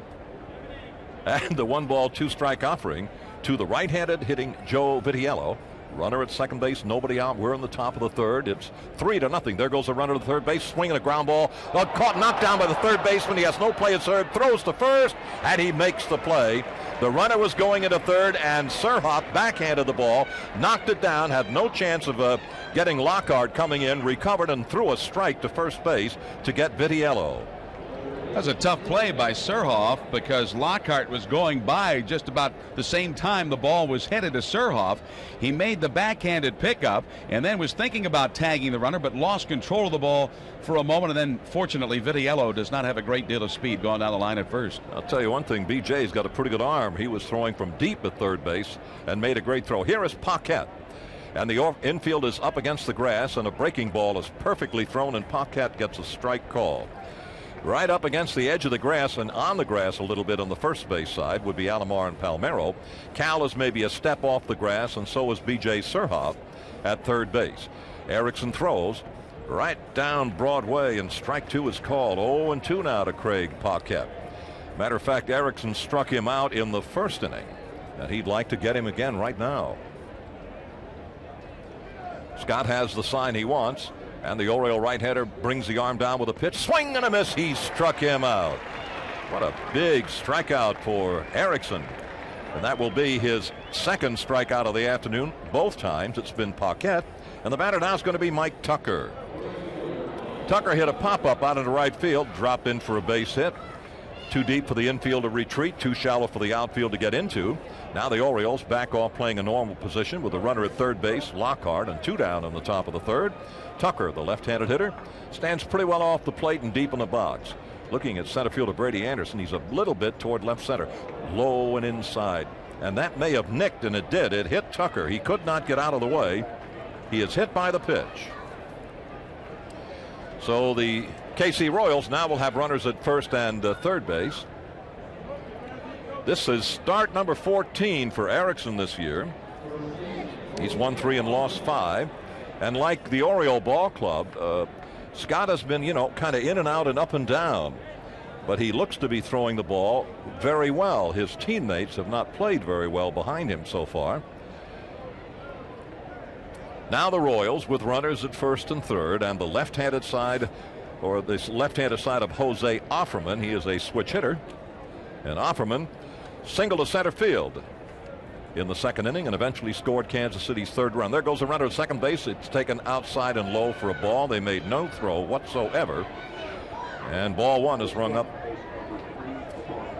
And the 1 ball, 2 strike offering to the right-handed hitting Joe Vitiello. Runner at second base, nobody out. We're in the top of the third. It's 3-0. There goes the runner to the third base, swinging a ground ball. Caught, knocked down by the third baseman. He has no play at third, throws to first, and he makes the play. The runner was going into third, and Surhoff backhanded the ball, knocked it down, had no chance of getting Lockhart coming in, recovered and threw a strike to first base to get Vitiello. That was a tough play by Surhoff because Lockhart was going by just about the same time the ball was headed to Surhoff. He made the backhanded pickup and then was thinking about tagging the runner, but lost control of the ball for a moment. And then fortunately Vitiello does not have a great deal of speed going down the line at first. I'll tell you one thing, BJ's got a pretty good arm. He was throwing from deep at third base and made a great throw. Here is Paquette. And the infield is up against the grass, and a breaking ball is perfectly thrown, and Paquette gets a strike call. Right up against the edge of the grass and on the grass a little bit on the first base side would be Alomar and Palmeiro. Cal is maybe a step off the grass, and so is B.J. Surhoff at third base. Erickson throws right down Broadway, and strike 2 is called. 0-2 now to Craig Paquette. Matter of fact, Erickson struck him out in the first inning, and he'd like to get him again right now. Scott has the sign he wants. And the Oriole right-hander brings the arm down with a pitch. Swing and a miss. He struck him out. What a big strikeout for Erickson. And that will be his second strikeout of the afternoon. Both times it's been Paquette. And the batter now is going to be Mike Tucker. Tucker hit a pop-up out into right field. Dropped in for a base hit. Too deep for the infield to retreat. Too shallow for the outfield to get into. Now the Orioles back off playing a normal position with a runner at third base, Lockhart, and 2 down in the top of the third. Tucker, the left-handed hitter, stands pretty well off the plate and deep in the box. Looking at center fielder Brady Anderson, he's a little bit toward left center, low and inside. And that may have nicked, and it did. It hit Tucker. He could not get out of the way. He is hit by the pitch. So the KC Royals now will have runners at first and third base. This is start number 14 for Erickson this year. He's won 3 and lost 5. And like the Oriole ball club, Scott has been, kind of in and out and up and down. But he looks to be throwing the ball very well. His teammates have not played very well behind him so far. Now the Royals with runners at first and third, and the left-handed side, or the left-handed side of Jose Offerman. He is a switch hitter. And Offerman singled to center field in the second inning and eventually scored Kansas City's third run. There goes the runner at second base. It's taken outside and low for a ball. They made no throw whatsoever. And ball 1 is rung up.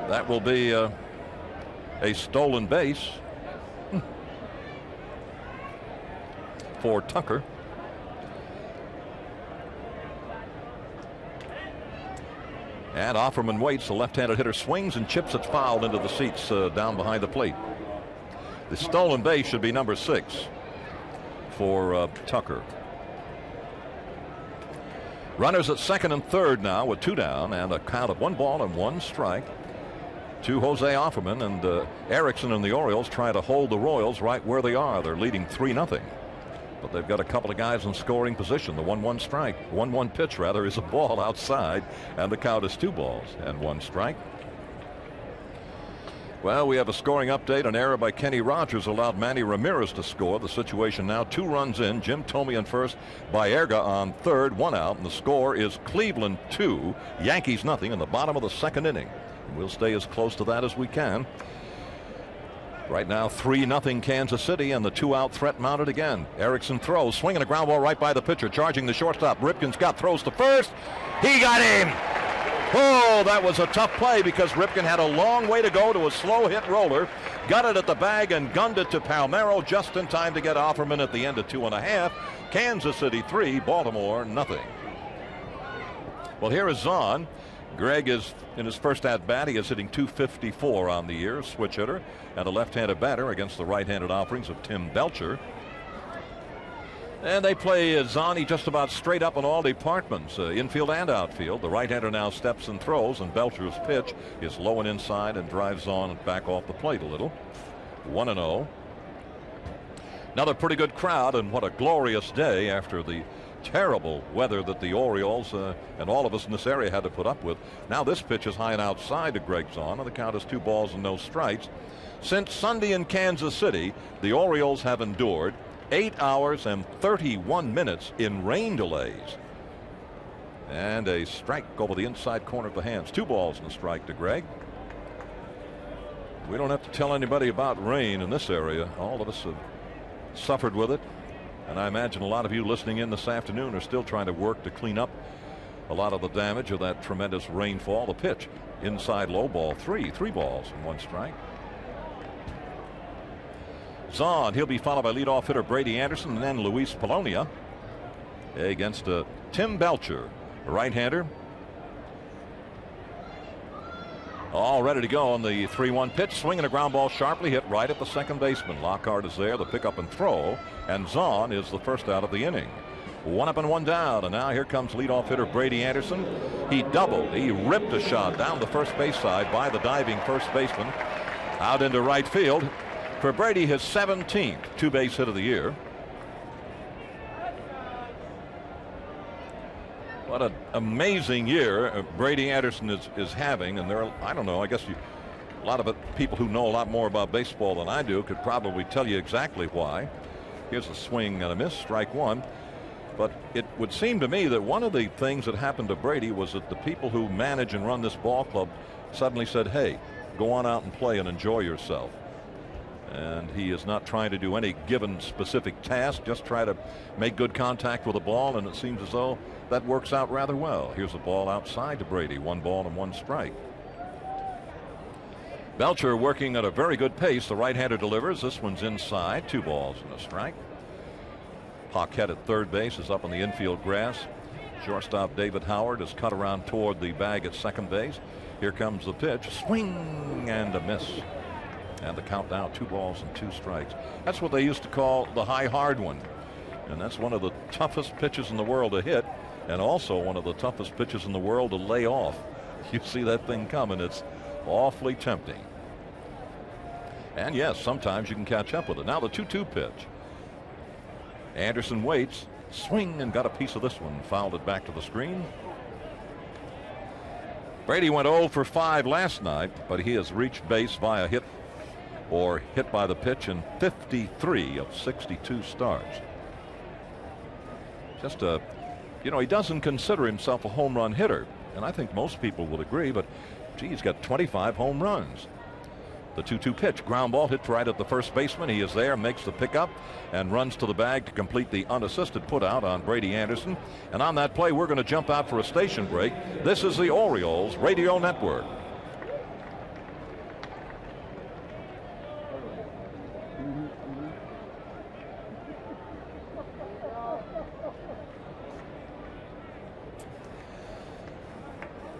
That will be a stolen base for Tucker. And Offerman waits. The left-handed hitter swings and chips it foul into the seats down behind the plate. The stolen base should be number 6 for Tucker. Runners at second and third now with 2 down and a count of 1 ball and 1 strike. to Jose Offerman, and Erickson and the Orioles try to hold the Royals right where they are. They're leading 3-0. But they've got a couple of guys in scoring position. The 1-1 strike, 1-1 pitch rather, is a ball outside, and the count is 2 balls and 1 strike. Well, we have a scoring update. An error by Kenny Rogers allowed Manny Ramirez to score. The situation now 2 runs in. Jim Thome on first, Baerga on third, 1 out, and the score is Cleveland 2, Yankees nothing in the bottom of the 2nd inning. And we'll stay as close to that as we can. Right now 3-0 Kansas City, and the 2-out threat mounted again. Erickson throws, swinging a ground ball right by the pitcher, charging the shortstop. Ripken Scott throws to first. He got him. Oh, that was a tough play because Ripken had a long way to go to a slow hit roller. Got it at the bag and gunned it to Palmeiro just in time to get Offerman at the end of 2.5. Kansas City 3, Baltimore nothing. Well, here is Zahn. Greg is in his first at bat. He is hitting .254 on the year, switch hitter, and a left-handed batter against the right-handed offerings of Tim Belcher. And they play Zani just about straight up in all departments, infield and outfield. The right-hander now steps and throws, and Belcher's pitch is low and inside and drives on and back off the plate a little. 1-0. Another pretty good crowd, and what a glorious day after the terrible weather that the Orioles and all of us in this area had to put up with. Now this pitch is high and outside to Greg Zahn, and the count is 2 balls and no strikes. Since Sunday in Kansas City, the Orioles have endured 8 hours and 31 minutes in rain delays. And a strike over the inside corner of the hands. 2 balls and a strike to Greg. We don't have to tell anybody about rain in this area. All of us have suffered with it. And I imagine a lot of you listening in this afternoon are still trying to work to clean up a lot of the damage of that tremendous rainfall. The pitch inside low ball 3 balls and 1 strike. Zahn, he'll be followed by leadoff hitter Brady Anderson and then Luis Polonia against Tim Belcher, a right-hander. All ready to go on the 3-1 pitch. Swinging a ground ball sharply hit right at the second baseman. Lockhart is there, the pickup and throw, and Zahn is the first out of the inning. 1 up and 1 down, and now here comes leadoff hitter Brady Anderson. He doubled. He ripped a shot down the first base side by the diving first baseman out into right field. For Brady, his 17th 2-base hit of the year. What an amazing year Brady Anderson is having, and there are, I don't know, I guess a lot of people who know a lot more about baseball than I do could probably tell you exactly why. Here's a swing and a miss, strike 1. But it would seem to me that one of the things that happened to Brady was that the people who manage and run this ball club suddenly said, hey, go on out and play and enjoy yourself. And he is not trying to do any given specific task, just try to make good contact with the ball, and it seems as though that works out rather well. Here's a ball outside to Brady, 1 ball and 1 strike. Belcher working at a very good pace. The right-hander delivers. This one's inside, 2 balls and a strike. Paquette at third base is up on the infield grass. Shortstop David Howard is cut around toward the bag at second base. Here comes the pitch, swing and a miss. And the count now 2 balls and 2 strikes. That's what they used to call the high hard one. And that's one of the toughest pitches in the world to hit, and also one of the toughest pitches in the world to lay off. You see that thing coming, it's awfully tempting. And yes, sometimes you can catch up with it. Now the 2-2 pitch. Anderson waits, swing, and got a piece of this one, fouled it back to the screen. Brady went 0 for 5 last night, but he has reached base via hit or hit by the pitch in 53 of 62 starts. Just you know, he doesn't consider himself a home run hitter, and I think most people would agree, but gee, he's got 25 home runs. The 2-2 pitch, ground ball hit right at the first baseman. He is there, makes the pickup, and runs to the bag to complete the unassisted putout on Brady Anderson. And on that play, we're going to jump out for a station break. This is the Orioles Radio Network.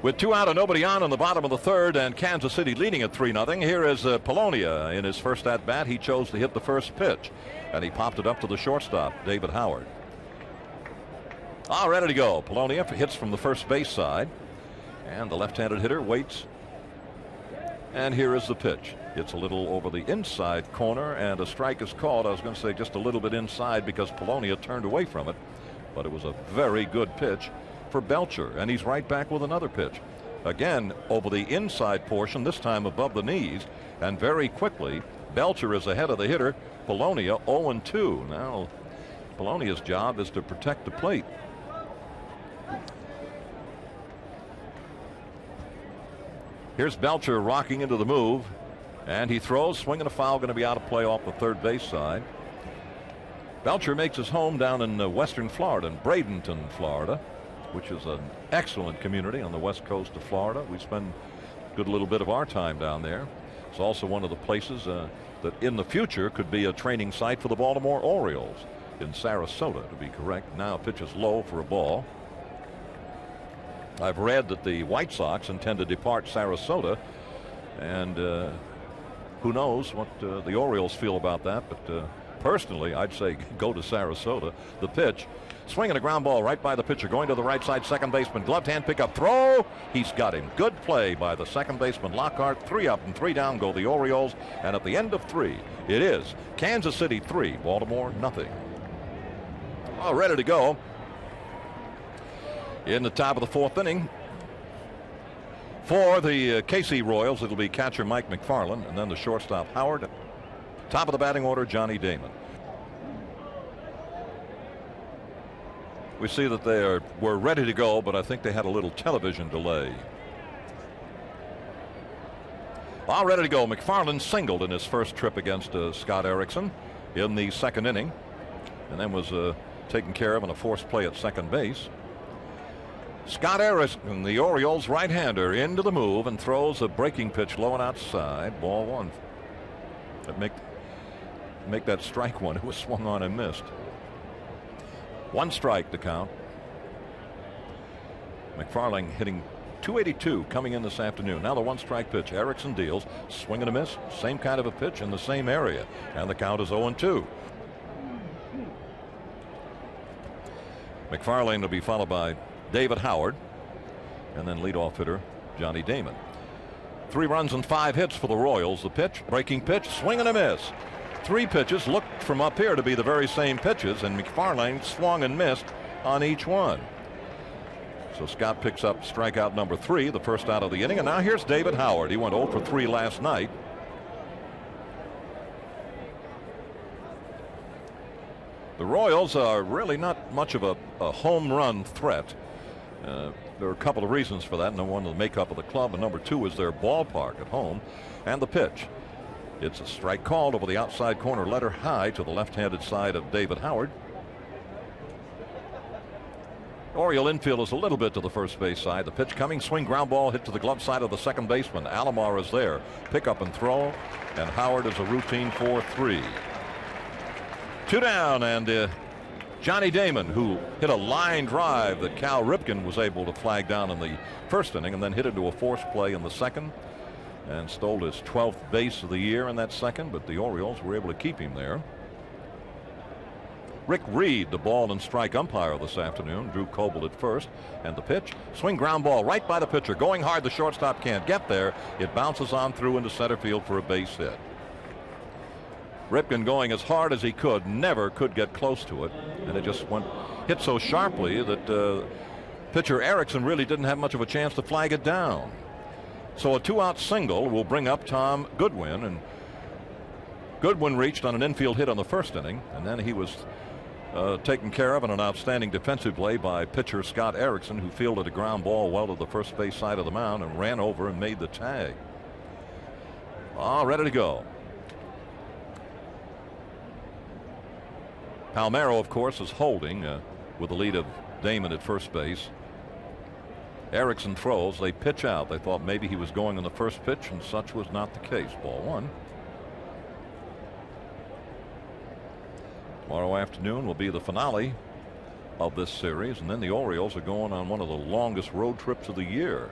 With 2 out and nobody on in the bottom of the 3rd, and Kansas City leading at 3-0. Here is Polonia in his first at bat. He chose to hit the first pitch, and he popped it up to the shortstop, David Howard. All ready to go. Polonia hits from the first base side, and the left-handed hitter waits And here is the pitch. It's a little over the inside corner, and a strike is called. I was going to say just a little bit inside because Polonia turned away from it, but it was a very good pitch for Belcher, and he's right back with another pitch. Again, over the inside portion, this time above the knees, and very quickly, Belcher is ahead of the hitter. Polonia 0-2. Now, Polonia's job is to protect the plate. Here's Belcher rocking into the move, and he throws, swinging a foul, going to be out of play off the third base side. Belcher makes his home down in western Florida, in Bradenton, Florida, which is an excellent community on the west coast of Florida. We spend a good little bit of our time down there. It's also one of the places that in the future could be a training site for the Baltimore Orioles, in Sarasota, to be correct. Now pitches low for a ball. I've read that the White Sox intend to depart Sarasota, and who knows what the Orioles feel about that, but personally I'd say go to Sarasota. The pitch, swinging a ground ball right by the pitcher, going to the right side, second baseman, gloved hand pickup, throw. He's got him. Good play by the second baseman Lockhart. 3 up and 3 down go the Orioles, and at the end of 3 it is Kansas City 3, Baltimore nothing. All ready to go. In the top of the 4th inning, for the KC Royals, it'll be catcher Mike McFarland, and then the shortstop Howard. Top of the batting order, Johnny Damon. We see that they were ready to go, but I think they had a little television delay. All ready to go. McFarland singled in his first trip against Scott Erickson in the 2nd inning, and then was taken care of on a forced play at second base. Scott Erickson, the Orioles right-hander, into the move and throws a breaking pitch low and outside. Ball 1. That make that strike one. It was swung on and missed. 1 strike to count. McFarland hitting .282 coming in this afternoon. Now the 1 strike pitch. Erickson deals. Swing and a miss. Same kind of a pitch in the same area. And the count is 0-2. McFarland will be followed by David Howard, and then leadoff hitter Johnny Damon. 3 runs and 5 hits for the Royals. The pitch, breaking pitch, swing and a miss. 3 pitches looked from up here to be the very same pitches, and McFarland swung and missed on each one. So Scott picks up strikeout number 3, the first out of the inning, and now here's David Howard. He went 0 for 3 last night. The Royals are really not much of a home run threat. There are a couple of reasons for that. Number 1, the makeup of the club, and number 2 is their ballpark at home. And the pitch. It's a strike called over the outside corner, letter high to the left-handed side of David Howard. Oriole infield is a little bit to the first base side. The pitch coming, swing, ground ball hit to the glove side of the second baseman. Alomar is there. Pick up and throw, and Howard is a routine 4-3. 2 down, and Johnny Damon, who hit a line drive that Cal Ripken was able to flag down in the first inning, and then hit into a forced play in the second, and stole his 12th base of the year in that second, but the Orioles were able to keep him there. Rick Reed, the ball and strike umpire this afternoon. Drew Coble at first, and the pitch, swing, ground ball right by the pitcher, going hard. The shortstop can't get there. It bounces on through into center field for a base hit. Ripken going as hard as he could, never could get close to it, and it just hit so sharply that pitcher Erickson really didn't have much of a chance to flag it down. So a 2-out single will bring up Tom Goodwin, and Goodwin reached on an infield hit on the first inning, and then he was taken care of on an outstanding defensive play by pitcher Scott Erickson, who fielded a ground ball well to the first base side of the mound and ran over and made the tag. All ready to go. Palmeiro, of course, is holding with the lead of Damon at first base. Erickson throws. They pitch out. They thought maybe he was going on the first pitch, and such was not the case. Ball 1. Tomorrow afternoon will be the finale of this series, and then the Orioles are going on one of the longest road trips of the year.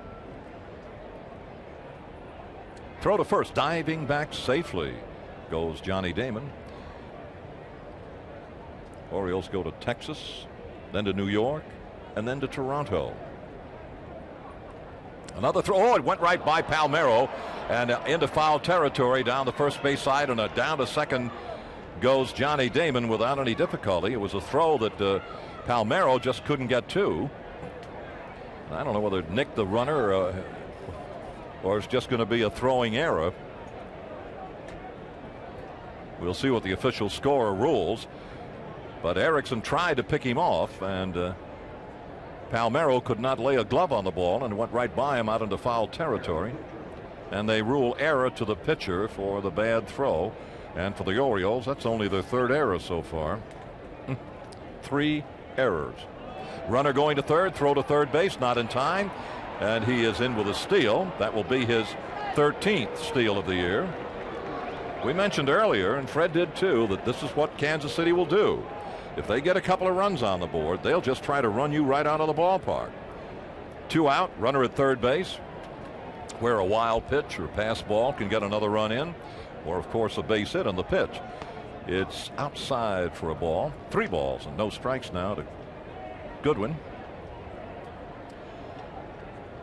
Throw to first, diving back safely goes Johnny Damon. Orioles go to Texas, then to New York, and then to Toronto. Another throw. Oh, it went right by Palmeiro. And into foul territory down the first base side, and down to second goes Johnny Damon without any difficulty. It was a throw that Palmeiro just couldn't get to. I don't know whether it nicked the runner or it's just going to be a throwing error. We'll see what the official scorer rules. But Erickson tried to pick him off, and Palmeiro could not lay a glove on the ball and went right by him out into foul territory. And they rule error to the pitcher for the bad throw. And for the Orioles, that's only their third error so far. 3 errors. Runner going to third, throw to third base, not in time. And he is in with a steal. That will be his 13th steal of the year. We mentioned earlier, and Fred did too, that this is what Kansas City will do. If they get a couple of runs on the board, they'll just try to run you right out of the ballpark. 2 out, runner at third base, where a wild pitch or pass ball can get another run in, or of course a base hit on the pitch. It's outside for a ball. 3 balls and no strikes now to Goodwin.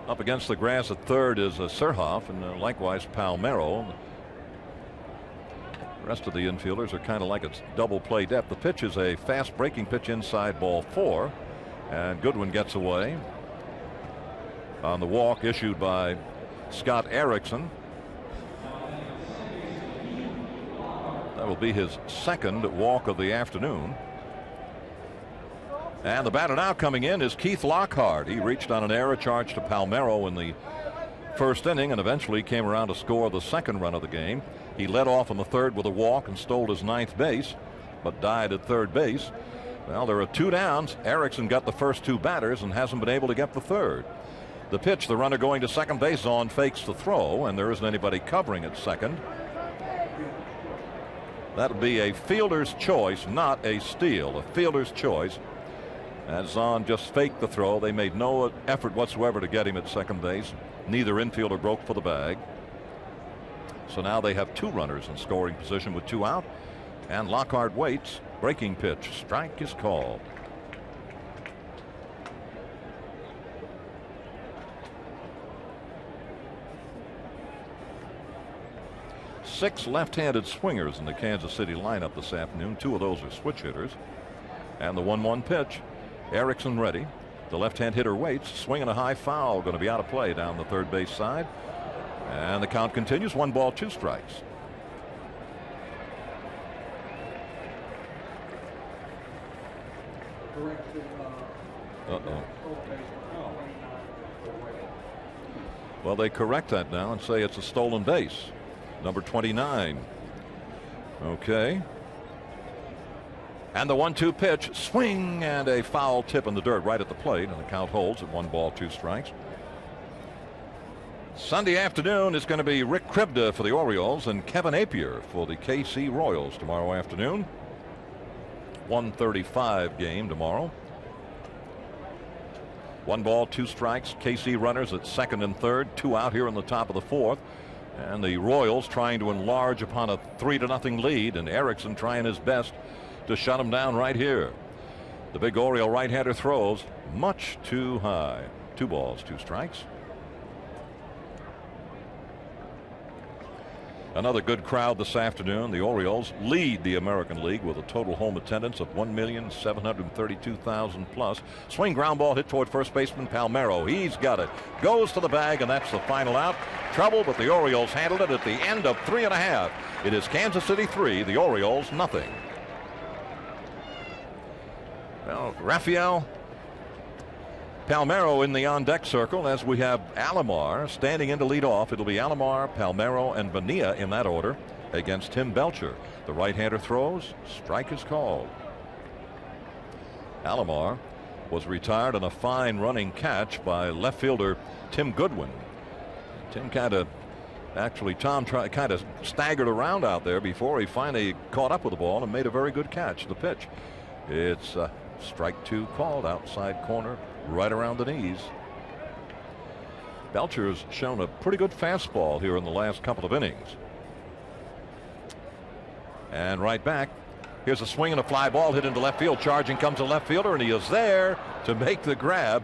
Up against the grass at third is Surhoff, and likewise Palmeiro. The rest of the infielders are kind of like it's double play depth. The pitch is a fast breaking pitch inside, ball 4, and Goodwin gets away on the walk issued by Scott Erickson. That will be his second walk of the afternoon. And the batter now coming in is Keith Lockhart. He reached on an error charge to Palmeiro in the first inning and eventually came around to score the second run of the game. He led off in the third with a walk and stole his 9th base, but died at third base. Well, there are 2 downs. Erickson got the first 2 batters and hasn't been able to get the third. The pitch, the runner going to second base on fakes the throw, and there isn't anybody covering at second. That'll be a fielder's choice, not a steal. A fielder's choice. As Zahn just faked the throw. They made no effort whatsoever to get him at second base. Neither infielder broke for the bag. So now they have 2 runners in scoring position with 2 out. And Lockhart waits. Breaking pitch. Strike is called. Six left-handed swingers in the Kansas City lineup this afternoon. 2 of those are switch hitters. And the 1-1 pitch. Erickson ready. The left-hand hitter waits. Swinging a high foul. Going to be out of play down the third base side. And the count continues. 1 ball, 2 strikes. Well, they correct that now and say it's a stolen base. Number 29. Okay. And the 1-2 pitch, swing, and a foul tip in the dirt right at the plate, and the count holds at 1 ball, 2 strikes. Sunday afternoon is going to be Rick Kribda for the Orioles and Kevin Appier for the KC Royals tomorrow afternoon. 1:35 game tomorrow. 1 ball, 2 strikes. KC runners at second and third. 2 out here in the top of the 4th. And the Royals trying to enlarge upon a 3-0 lead, and Erickson trying his best to shut him down right here. The big Oriole right-hander throws much too high. 2 balls, 2 strikes. Another good crowd this afternoon. The Orioles lead the American League with a total home attendance of 1,732,000 plus. Swing ground ball hit toward first baseman Palmeiro. He's got it. Goes to the bag, and that's the final out. Trouble, but the Orioles handled it at the end of 3.5. It is Kansas City 3, the Orioles nothing. Well, Rafael Palmeiro in the on-deck circle as we have Alomar standing in to lead off. It'll be Alomar, Palmeiro, and Bonilla in that order against Tim Belcher. The right-hander throws. Strike is called. Alomar was retired on a fine running catch by left fielder Tim Goodwin. Tim Tom kind of staggered around out there before he finally caught up with the ball and made a very good catch. The pitch. It's strike 2 called outside corner. Right around the knees. Belcher's shown a pretty good fastball here in the last couple of innings. And right back. Here's a swing and a fly ball hit into left field. Charging comes a left fielder, and he is there to make the grab.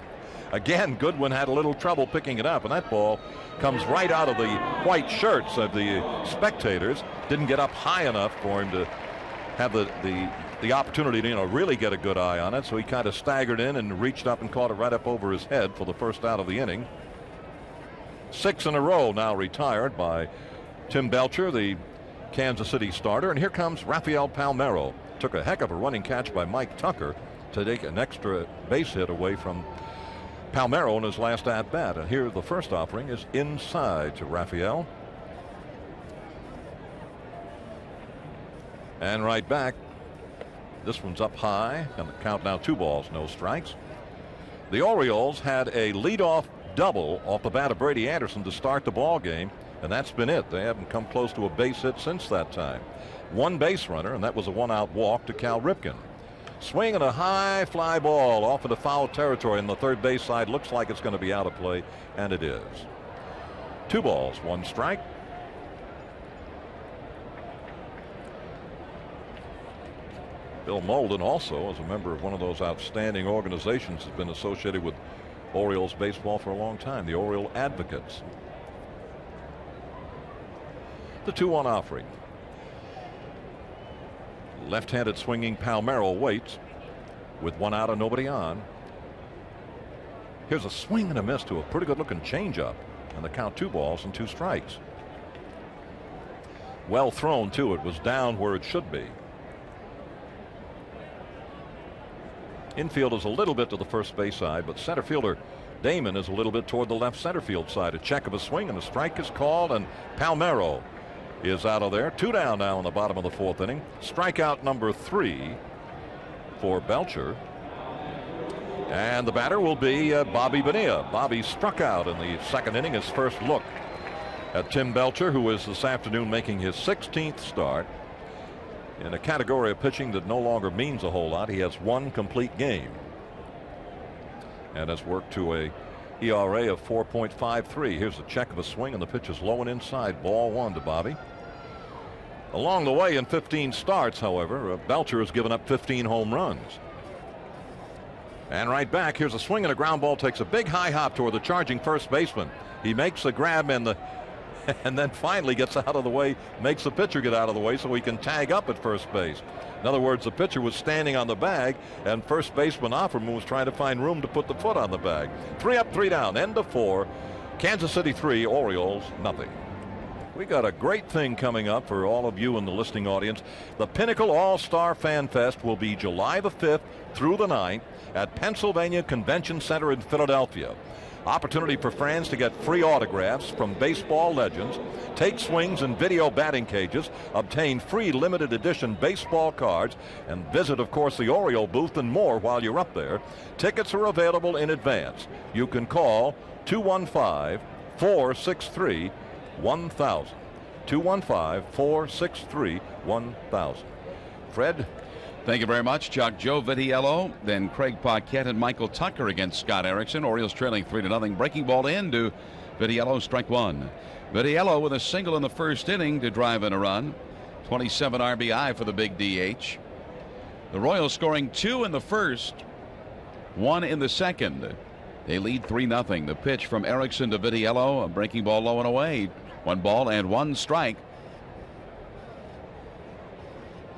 Again, Goodwin had a little trouble picking it up, and that ball comes right out of the white shirts of the spectators. Didn't get up high enough for him to have the opportunity to really get a good eye on it, so he kind of staggered in and reached up and caught it right up over his head for the first out of the inning. 6 in a row now retired by Tim Belcher, the Kansas City starter. And here comes Rafael Palmeiro. Took a heck of a running catch by Mike Tucker to take an extra base hit away from Palmeiro in his last at bat. And here the first offering is inside to Rafael. And right back. This one's up high, and the count now 2 balls, no strikes. The Orioles had a leadoff double off the bat of Brady Anderson to start the ball game, and that's been it. They haven't come close to a base hit since that time. 1 base runner, and that was a 1-out walk to Cal Ripken. Swing and a high fly ball off into foul territory on the third base side. Looks like it's going to be out of play, and it is. 2 balls, 1 strike. Bill Molden, also as a member of one of those outstanding organizations, has been associated with Orioles baseball for a long time, the Oriole Advocates. The 2-1 offering. Left-handed swinging Palmeiro waits with 1 out and nobody on. Here's a swing and a miss to a pretty good looking changeup, and the count 2 balls and 2 strikes. Well thrown too. It was down where it should be. Infield is a little bit to the first base side, but center fielder Damon is a little bit toward the left center field side. A check of a swing and a strike is called, and Palmeiro is out of there. 2 down now in the bottom of the 4th inning. Strikeout number 3 for Belcher. And the batter will be Bobby Bonilla. Bobby struck out in the 2nd inning, his first look at Tim Belcher, who is this afternoon making his 16th start. In a category of pitching that no longer means a whole lot. He has 1 complete game and has worked to a ERA of 4.53. Here's a check of a swing, and the pitch is low and inside. Ball 1 to Bobby. Along the way in 15 starts, however, Belcher has given up 15 home runs. And right back, here's a swing and a ground ball. Takes a big high hop toward the charging first baseman. He makes the grab and then finally gets out of the way, makes the pitcher get out of the way so he can tag up at first base. In other words, the pitcher was standing on the bag, and first baseman Offerman was trying to find room to put the foot on the bag. 3 up, 3 down, end of 4. Kansas City 3, Orioles nothing. We got a great thing coming up for all of you in the listening audience. The Pinnacle All-Star Fan Fest will be July the 5th through the 9th at Pennsylvania Convention Center in Philadelphia. Opportunity for fans to get free autographs from baseball legends, take swings in video batting cages, obtain free limited edition baseball cards, and visit, of course, the Oriole booth and more while you're up there. Tickets are available in advance. You can call 215-463-1000. 215-463-1000. Fred? Thank you very much, Chuck. Joe Vitiello, then Craig Paquette and Michael Tucker against Scott Erickson. Orioles trailing 3-0. Breaking ball into Vitiello, strike 1. Vitiello with a single in the 1st inning to drive in a run. 27 RBI for the big DH. The Royals scoring 2 in the 1st, 1 in the 2nd. They lead 3-0. The pitch from Erickson to Vitiello, a breaking ball low and away. 1 ball and 1 strike.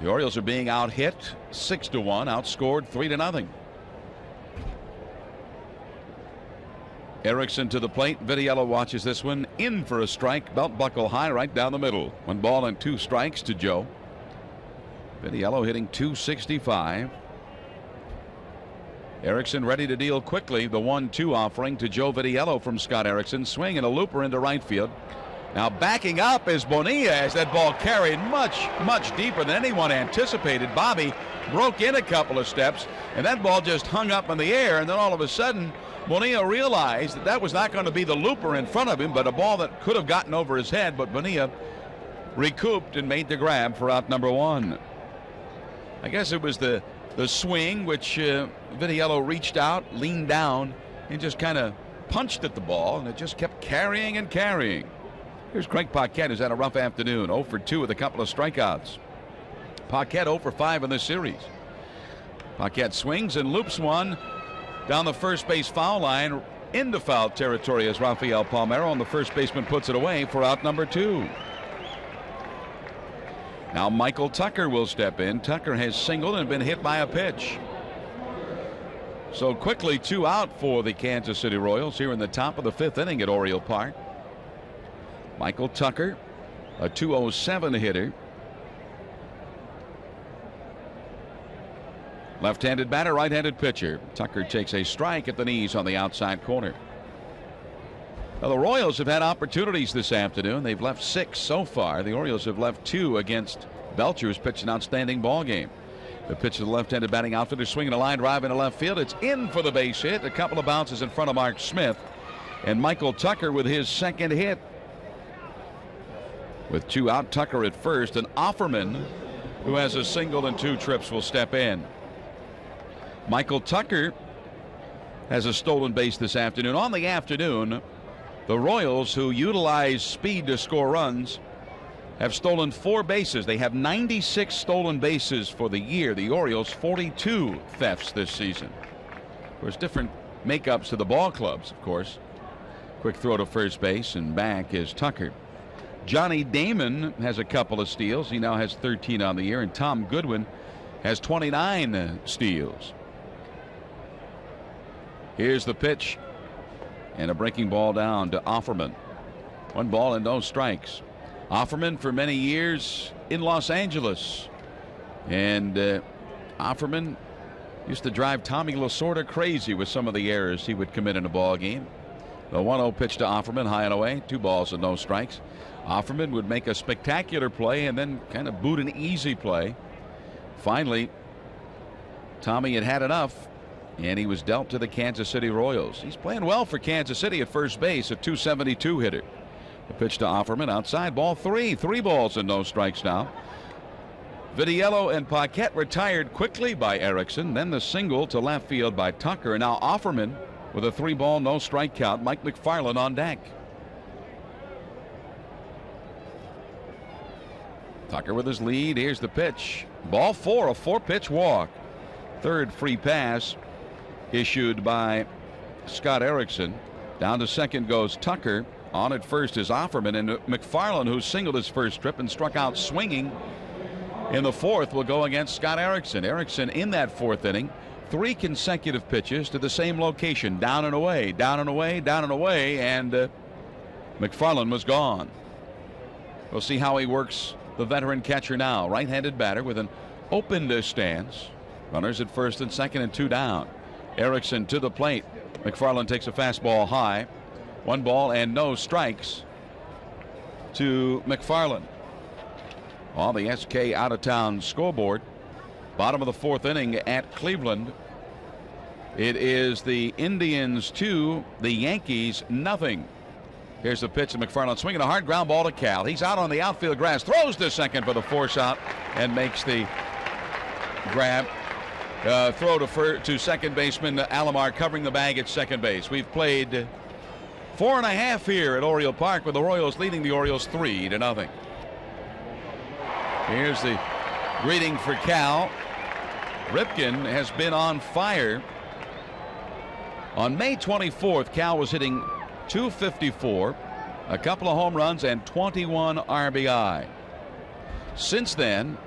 The Orioles are being out hit 6-1, outscored 3-0. Erickson to the plate. Vitiello watches this one, in for a strike, belt buckle high right down the middle. 1 ball and 2 strikes to Joe. Vitiello hitting .265. Erickson ready to deal quickly. The 1-2 offering to Joe Vitiello from Scott Erickson. Swing and a looper into right field. Now backing up is Bonilla as that ball carried much deeper than anyone anticipated. Bobby broke in a couple of steps, and that ball just hung up in the air, and then all of a sudden Bonilla realized that that was not going to be the looper in front of him, but a ball that could have gotten over his head. But Bonilla recouped and made the grab for out number 1. I guess it was the swing which Vitiello reached out, leaned down, and just kind of punched at the ball, and it just kept carrying and carrying. Here's Craig Paquette, who's had a rough afternoon. 0 for 2 with a couple of strikeouts. Paquette 0 for 5 in this series. Paquette swings and loops one down the first base foul line into foul territory as Rafael Palmeiro, and the first baseman puts it away for out number 2. Now Michael Tucker will step in. Tucker has singled and been hit by a pitch. So quickly 2 out for the Kansas City Royals here in the top of the 5th inning at Oriole Park. Michael Tucker, a .207 hitter. Left-handed batter, right-handed pitcher. Tucker takes a strike at the knees on the outside corner. Now the Royals have had opportunities this afternoon. They've left 6 so far. The Orioles have left 2 against Belcher, who's pitched an outstanding ball game. The pitch to the left-handed batting outfielder, swinging a line drive into left field. It's in for the base hit. A couple of bounces in front of Mark Smith. And Michael Tucker with his second hit. With 2 out, Tucker at first, and Offerman, who has a single and 2 trips, will step in. Michael Tucker has a stolen base this afternoon. On the afternoon, the Royals, who utilize speed to score runs, have stolen 4 bases. They have 96 stolen bases for the year. The Orioles, 42 thefts this season. There's different makeups to the ball clubs, of course. Quick throw to first base, and back is Tucker. Johnny Damon has a couple of steals. He now has 13 on the year, and Tom Goodwin has 29 steals. Here's the pitch, and a breaking ball down to Offerman. 1 ball and no strikes. Offerman for many years in Los Angeles, and Offerman used to drive Tommy Lasorda crazy with some of the errors he would commit in a ball game. The 1-0 pitch to Offerman, high and away, 2 balls and no strikes. Offerman would make a spectacular play and then kind of boot an easy play. Finally, Tommy had had enough, and he was dealt to the Kansas City Royals. He's playing well for Kansas City at first base, a .272 hitter. The pitch to Offerman, outside, ball 3. 3 balls and no strikes now. Vitiello and Paquette retired quickly by Erickson. Then the single to left field by Tucker. And now Offerman with a 3-ball, no strike count. Mike McFarland on deck. Tucker with his lead. Here's the pitch. Ball 4, a 4-pitch walk. Third free pass issued by Scott Erickson. Down to second goes Tucker. On at first is Offerman, and McFarland, who singled his first trip and struck out swinging in the 4th, will go against Scott Erickson. Erickson in that 4th inning, 3 consecutive pitches to the same location, down and away, down and away, down and away, and McFarland was gone. We'll see how he works the veteran catcher now. Right-handed batter with an open stance. Runners at first and second and 2 down. Erickson to the plate. McFarland takes a fastball high. 1 ball and no strikes to McFarland. On the SK out of town scoreboard, bottom of the 4th inning at Cleveland. It is the Indians 2, the Yankees nothing. Here's the pitch to McFarland, swinging a hard ground ball to Cal. He's out on the outfield grass, throws to second for the force out, and makes the grab. Throw to second baseman Alomar, covering the bag at second base. We've played 4.5 here at Oriole Park, with the Royals leading the Orioles 3-0. Here's the greeting for Cal. Ripken has been on fire. On May 24th, Cal was hitting .254, a couple of home runs, and 21 RBI. Since then,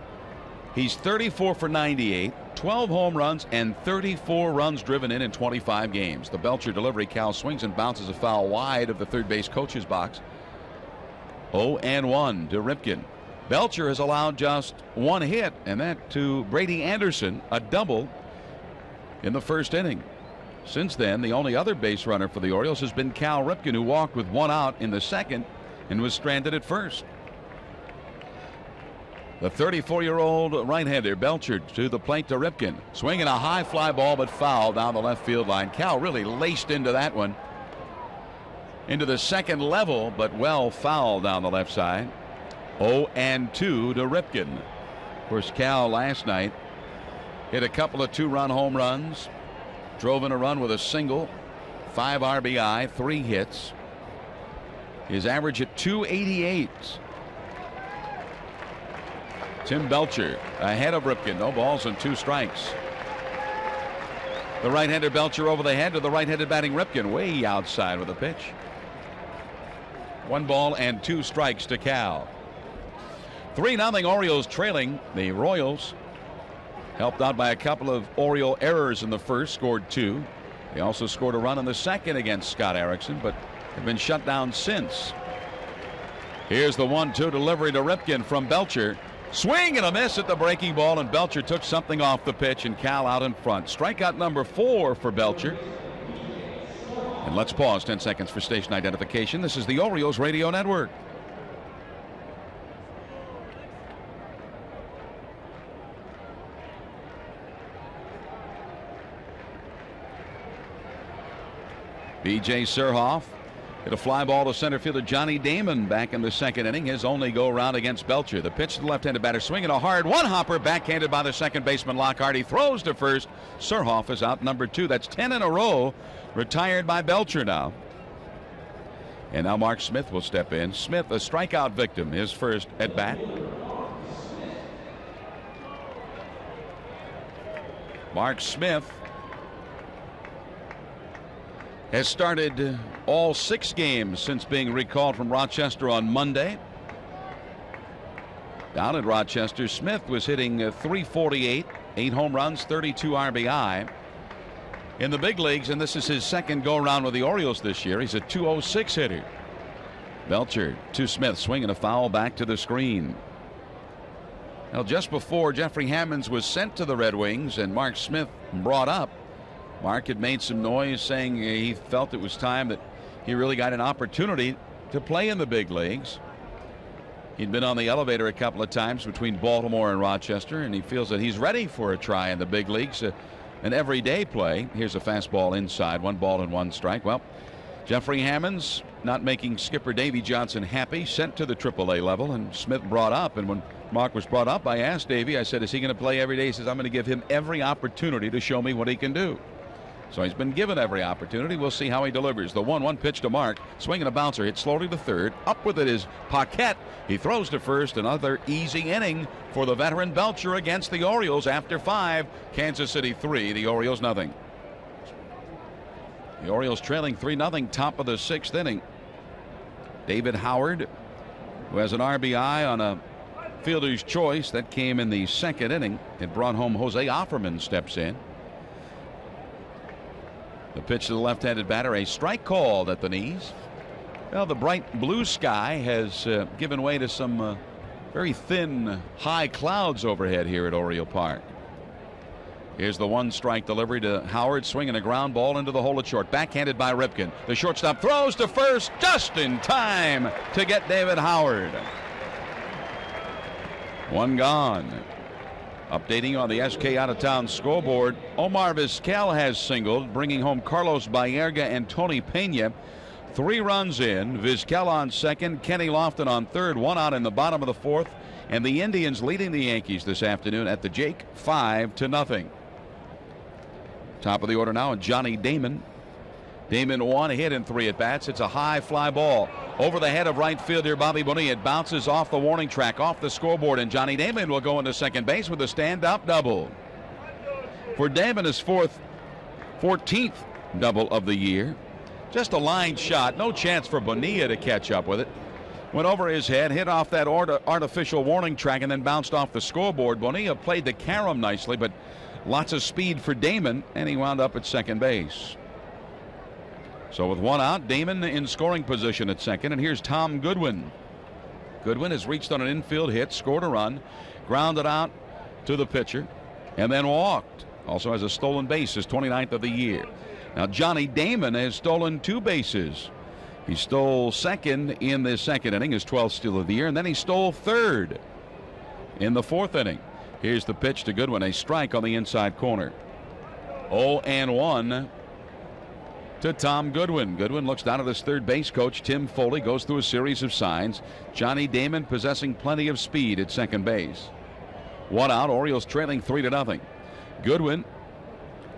he's 34 for 98, 12 home runs, and 34 runs driven in 25 games. The Belcher delivery, Cal swings and bounces a foul wide of the third base coach's box. 0-1 to Ripken. Belcher has allowed just 1 hit, and that to Brady Anderson, a double in the first inning. Since then, the only other base runner for the Orioles has been Cal Ripken, who walked with 1 out in the second and was stranded at first. The 34-year-old right-hander Belcher to the plate to Ripken, swinging a high fly ball but foul down the left field line. Cal really laced into that one, into the second level, but well fouled down the left side. 0-2 to Ripken. Of course, Cal last night hit a couple of 2-run home runs, drove in a run with a single, 5 RBI, 3 hits. His average at .288. Tim Belcher ahead of Ripken. No balls and 2 strikes. The right-hander Belcher over the head to the right-handed batting Ripken, way outside with a pitch. 1 ball and 2 strikes to Cal. 3-0 Orioles trailing. The Royals, helped out by a couple of Oriole errors in the first, scored 2. They also scored a run in the second against Scott Erickson, but have been shut down since. Here's the 1-2 delivery to Ripken from Belcher. Swing and a miss at the breaking ball, and Belcher took something off the pitch, and Cal out in front. Strikeout number 4 for Belcher. And let's pause 10 seconds for station identification. This is the Orioles Radio Network. B.J. Surhoff hit a fly ball to center fielder Johnny Damon back in the second inning. His only go around against Belcher. The pitch to the left-handed batter, swinging a hard one-hopper, backhanded by the second baseman Lockhart. He throws to first. Surhoff is out number 2. That's 10 in a row. Retired by Belcher now. And now Mark Smith will step in. Smith, a strikeout victim, his first at bat. Mark Smith has started all 6 games since being recalled from Rochester on Monday. Down at Rochester, Smith was hitting .348, 8 home runs, 32 RBI. In the big leagues, and this is his second go-around with the Orioles this year, he's a .206 hitter. Belcher to Smith, swinging a foul back to the screen. Well, just before Jeffrey Hammonds was sent to the Red Wings and Mark Smith brought up, Mark had made some noise saying he felt it was time that he really got an opportunity to play in the big leagues. He'd been on the elevator a couple of times between Baltimore and Rochester, and he feels that he's ready for a try in the big leagues, an everyday play. Here's a fastball inside, 1 ball and 1 strike. Well, Jeffrey Hammonds not making skipper Davy Johnson happy, sent to the AAA level, and Smith brought up. And when Mark was brought up, I asked Davy, I said, is he going to play every day? He says, I'm going to give him every opportunity to show me what he can do. So he's been given every opportunity. We'll see how he delivers. The 1-1 pitch to Mark, swinging a bouncer, hit slowly to third. Up with it is Paquette. He throws to first. Another easy inning for the veteran Belcher against the Orioles. After 5, Kansas City 3, the Orioles nothing. The Orioles trailing 3-0, top of the 6th inning. David Howard, who has an RBI on a fielder's choice that came in the 2nd inning. It brought home Jose Offerman, steps in. The pitch to the left-handed batter, a strike called at the knees. Well, the bright blue sky has given way to some very thin, high clouds overhead here at Oriole Park. Here's the 1-strike delivery to Howard, swinging a ground ball into the hole at short. Backhanded by Ripken. The shortstop throws to first just in time to get David Howard. 1 gone. Updating on the SK out-of-town scoreboard, Omar Vizquel has singled, bringing home Carlos Baerga and Tony Pena. 3 runs in. Vizquel on second, Kenny Lofton on third, 1 out in the bottom of the 4th, and the Indians leading the Yankees this afternoon at the Jake 5-0. Top of the order now, and Johnny Damon. Damon 1 hit in 3 at-bats. It's a high fly ball over the head of right fielder Bobby Bonilla. It bounces off the warning track, off the scoreboard, and Johnny Damon will go into second base with a stand-up double. For Damon, his 14th double of the year. Just a line shot, no chance for Bonilla to catch up with it. Went over his head, hit off that artificial warning track, and then bounced off the scoreboard. Bonilla played the carom nicely, but lots of speed for Damon, and he wound up at second base. So with 1 out, Damon in scoring position at second, and here's Tom Goodwin. Goodwin has reached on an infield hit, scored a run, grounded out to the pitcher, and then walked. Also has a stolen base, his 29th of the year. Now Johnny Damon has stolen 2 bases. He stole second in the 2nd inning, his 12th steal of the year, and then he stole third in the 4th inning. Here's the pitch to Goodwin, a strike on the inside corner. 0-1 to Tom Goodwin. Goodwin looks down at his third base coach, Tim Foley, goes through a series of signs. Johnny Damon possessing plenty of speed at second base. 1 out, Orioles trailing 3-0. Goodwin,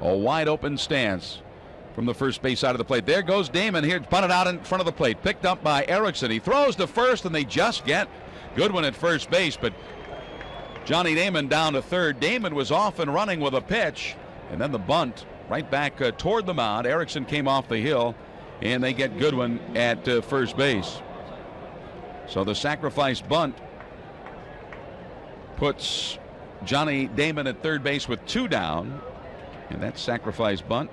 a wide open stance from the first base side of the plate. There goes Damon here, bunted out in front of the plate, picked up by Erickson. He throws to first, and they just get Goodwin at first base, but Johnny Damon down to third. Damon was off and running with a pitch, and then the bunt right back toward the mound. Erickson came off the hill, and they get Goodwin at first base. So the sacrifice bunt puts Johnny Damon at third base with 2 down, and that sacrifice bunt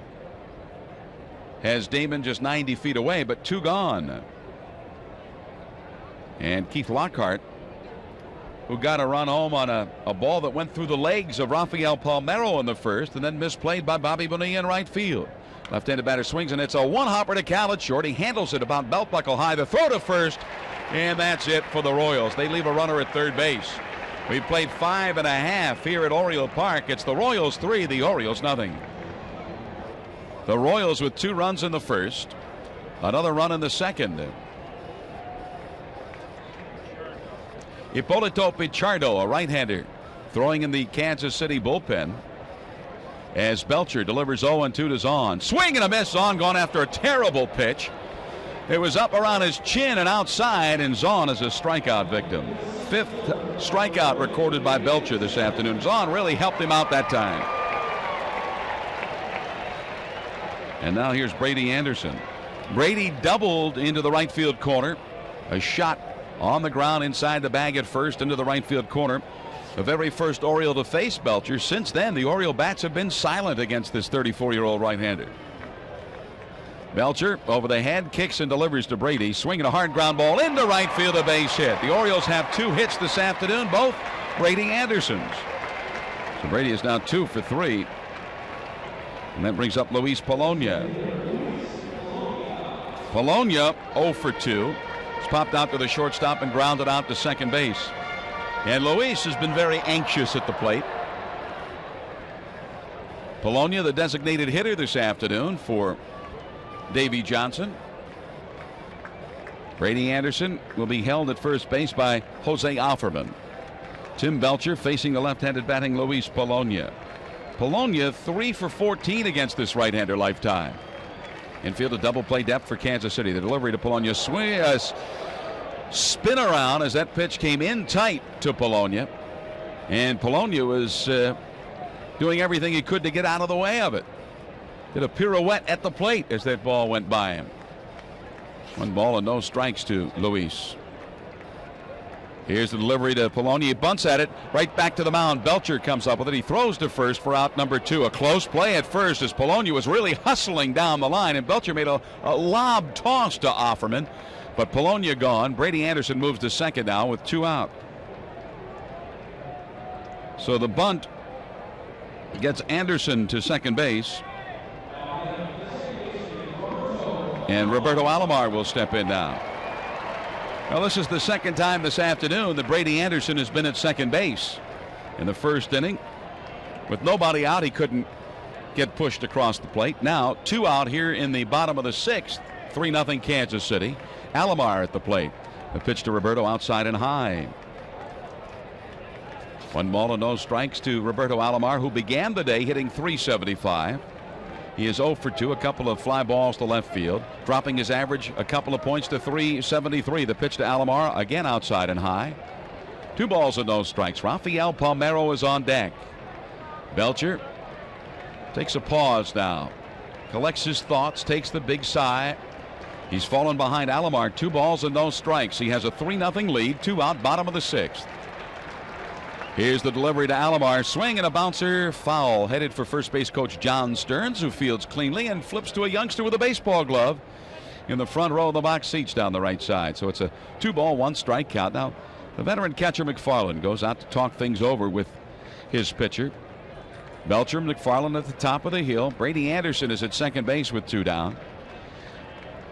has Damon just 90 feet away, but 2 gone. And Keith Lockhart, who got a run home on a ball that went through the legs of Rafael Palmeiro in the first and then misplayed by Bobby Bonilla in right field. Left-handed batter swings, and it's a one-hopper to Cal at short. He handles it about belt buckle high. The throw to first, and that's it for the Royals. They leave a runner at third base. We've played 5.5 here at Oriole Park. It's the Royals 3, the Orioles nothing. The Royals with 2 runs in the first, another run in the second. Hipólito Pichardo, a right-hander, throwing in the Kansas City bullpen as Belcher delivers 0-2 to Zahn. Swing and a miss. Zahn gone after a terrible pitch. It was up around his chin and outside, and Zahn is a strikeout victim. 5th strikeout recorded by Belcher this afternoon. Zahn really helped him out that time. And now here's Brady Anderson. Brady doubled into the right field corner. A shot on the ground inside the bag at first into the right field corner. The very first Oriole to face Belcher. Since then, the Oriole bats have been silent against this 34-year-old right-hander. Belcher over the head, kicks and delivers to Brady. Swinging a hard ground ball into right field, a base hit. The Orioles have 2 hits this afternoon, both Brady Andersons. So Brady is now 2 for 3. And that brings up Luis Polonia. Polonia 0 for 2. He's popped out to the shortstop and grounded out to second base. And Luis has been very anxious at the plate. Polonia, the designated hitter this afternoon for Davey Johnson. Brady Anderson will be held at first base by Jose Offerman. Tim Belcher facing the left-handed batting Luis Polonia. Polonia 3 for 14 against this right-hander lifetime. Infield a double play depth for Kansas City. The delivery to Polonia. Spin around as that pitch came in tight to Polonia. And Polonia was doing everything he could to get out of the way of it. Did a pirouette at the plate as that ball went by him. 1 ball and no strikes to Luis. Here's the delivery to Polonia. He bunts at it right back to the mound. Belcher comes up with it. He throws to first for out number 2. A close play at first as Polonia was really hustling down the line, and Belcher made a lob toss to Offerman, but Polonia gone. Brady Anderson moves to second now with 2 out. So the bunt gets Anderson to second base, and Roberto Alomar will step in now. Well, this is the second time this afternoon that Brady Anderson has been at second base. In the first inning, with nobody out, he couldn't get pushed across the plate. Now 2 out here in the bottom of the 6th. 3-0 Kansas City. Alomar at the plate. The pitch to Roberto outside and high. 1 ball and no strikes to Roberto Alomar, who began the day hitting .375. He is 0 for 2, a couple of fly balls to left field, dropping his average a couple of points to .373. The pitch to Alomar, again outside and high. 2 balls and no strikes. Rafael Palmeiro is on deck. Belcher takes a pause now, collects his thoughts, takes the big sigh. He's fallen behind Alomar. 2 balls and no strikes. He has a 3-0 lead, 2 out, bottom of the 6th. Here's the delivery to Alomar. Swing and a bouncer, foul. Headed for first base coach John Stearns, who fields cleanly and flips to a youngster with a baseball glove in the front row of the box seats down the right side. So it's a 2-ball, 1 strike count. Now, the veteran catcher McFarland goes out to talk things over with his pitcher. Belcher, McFarland at the top of the hill. Brady Anderson is at second base with 2 down.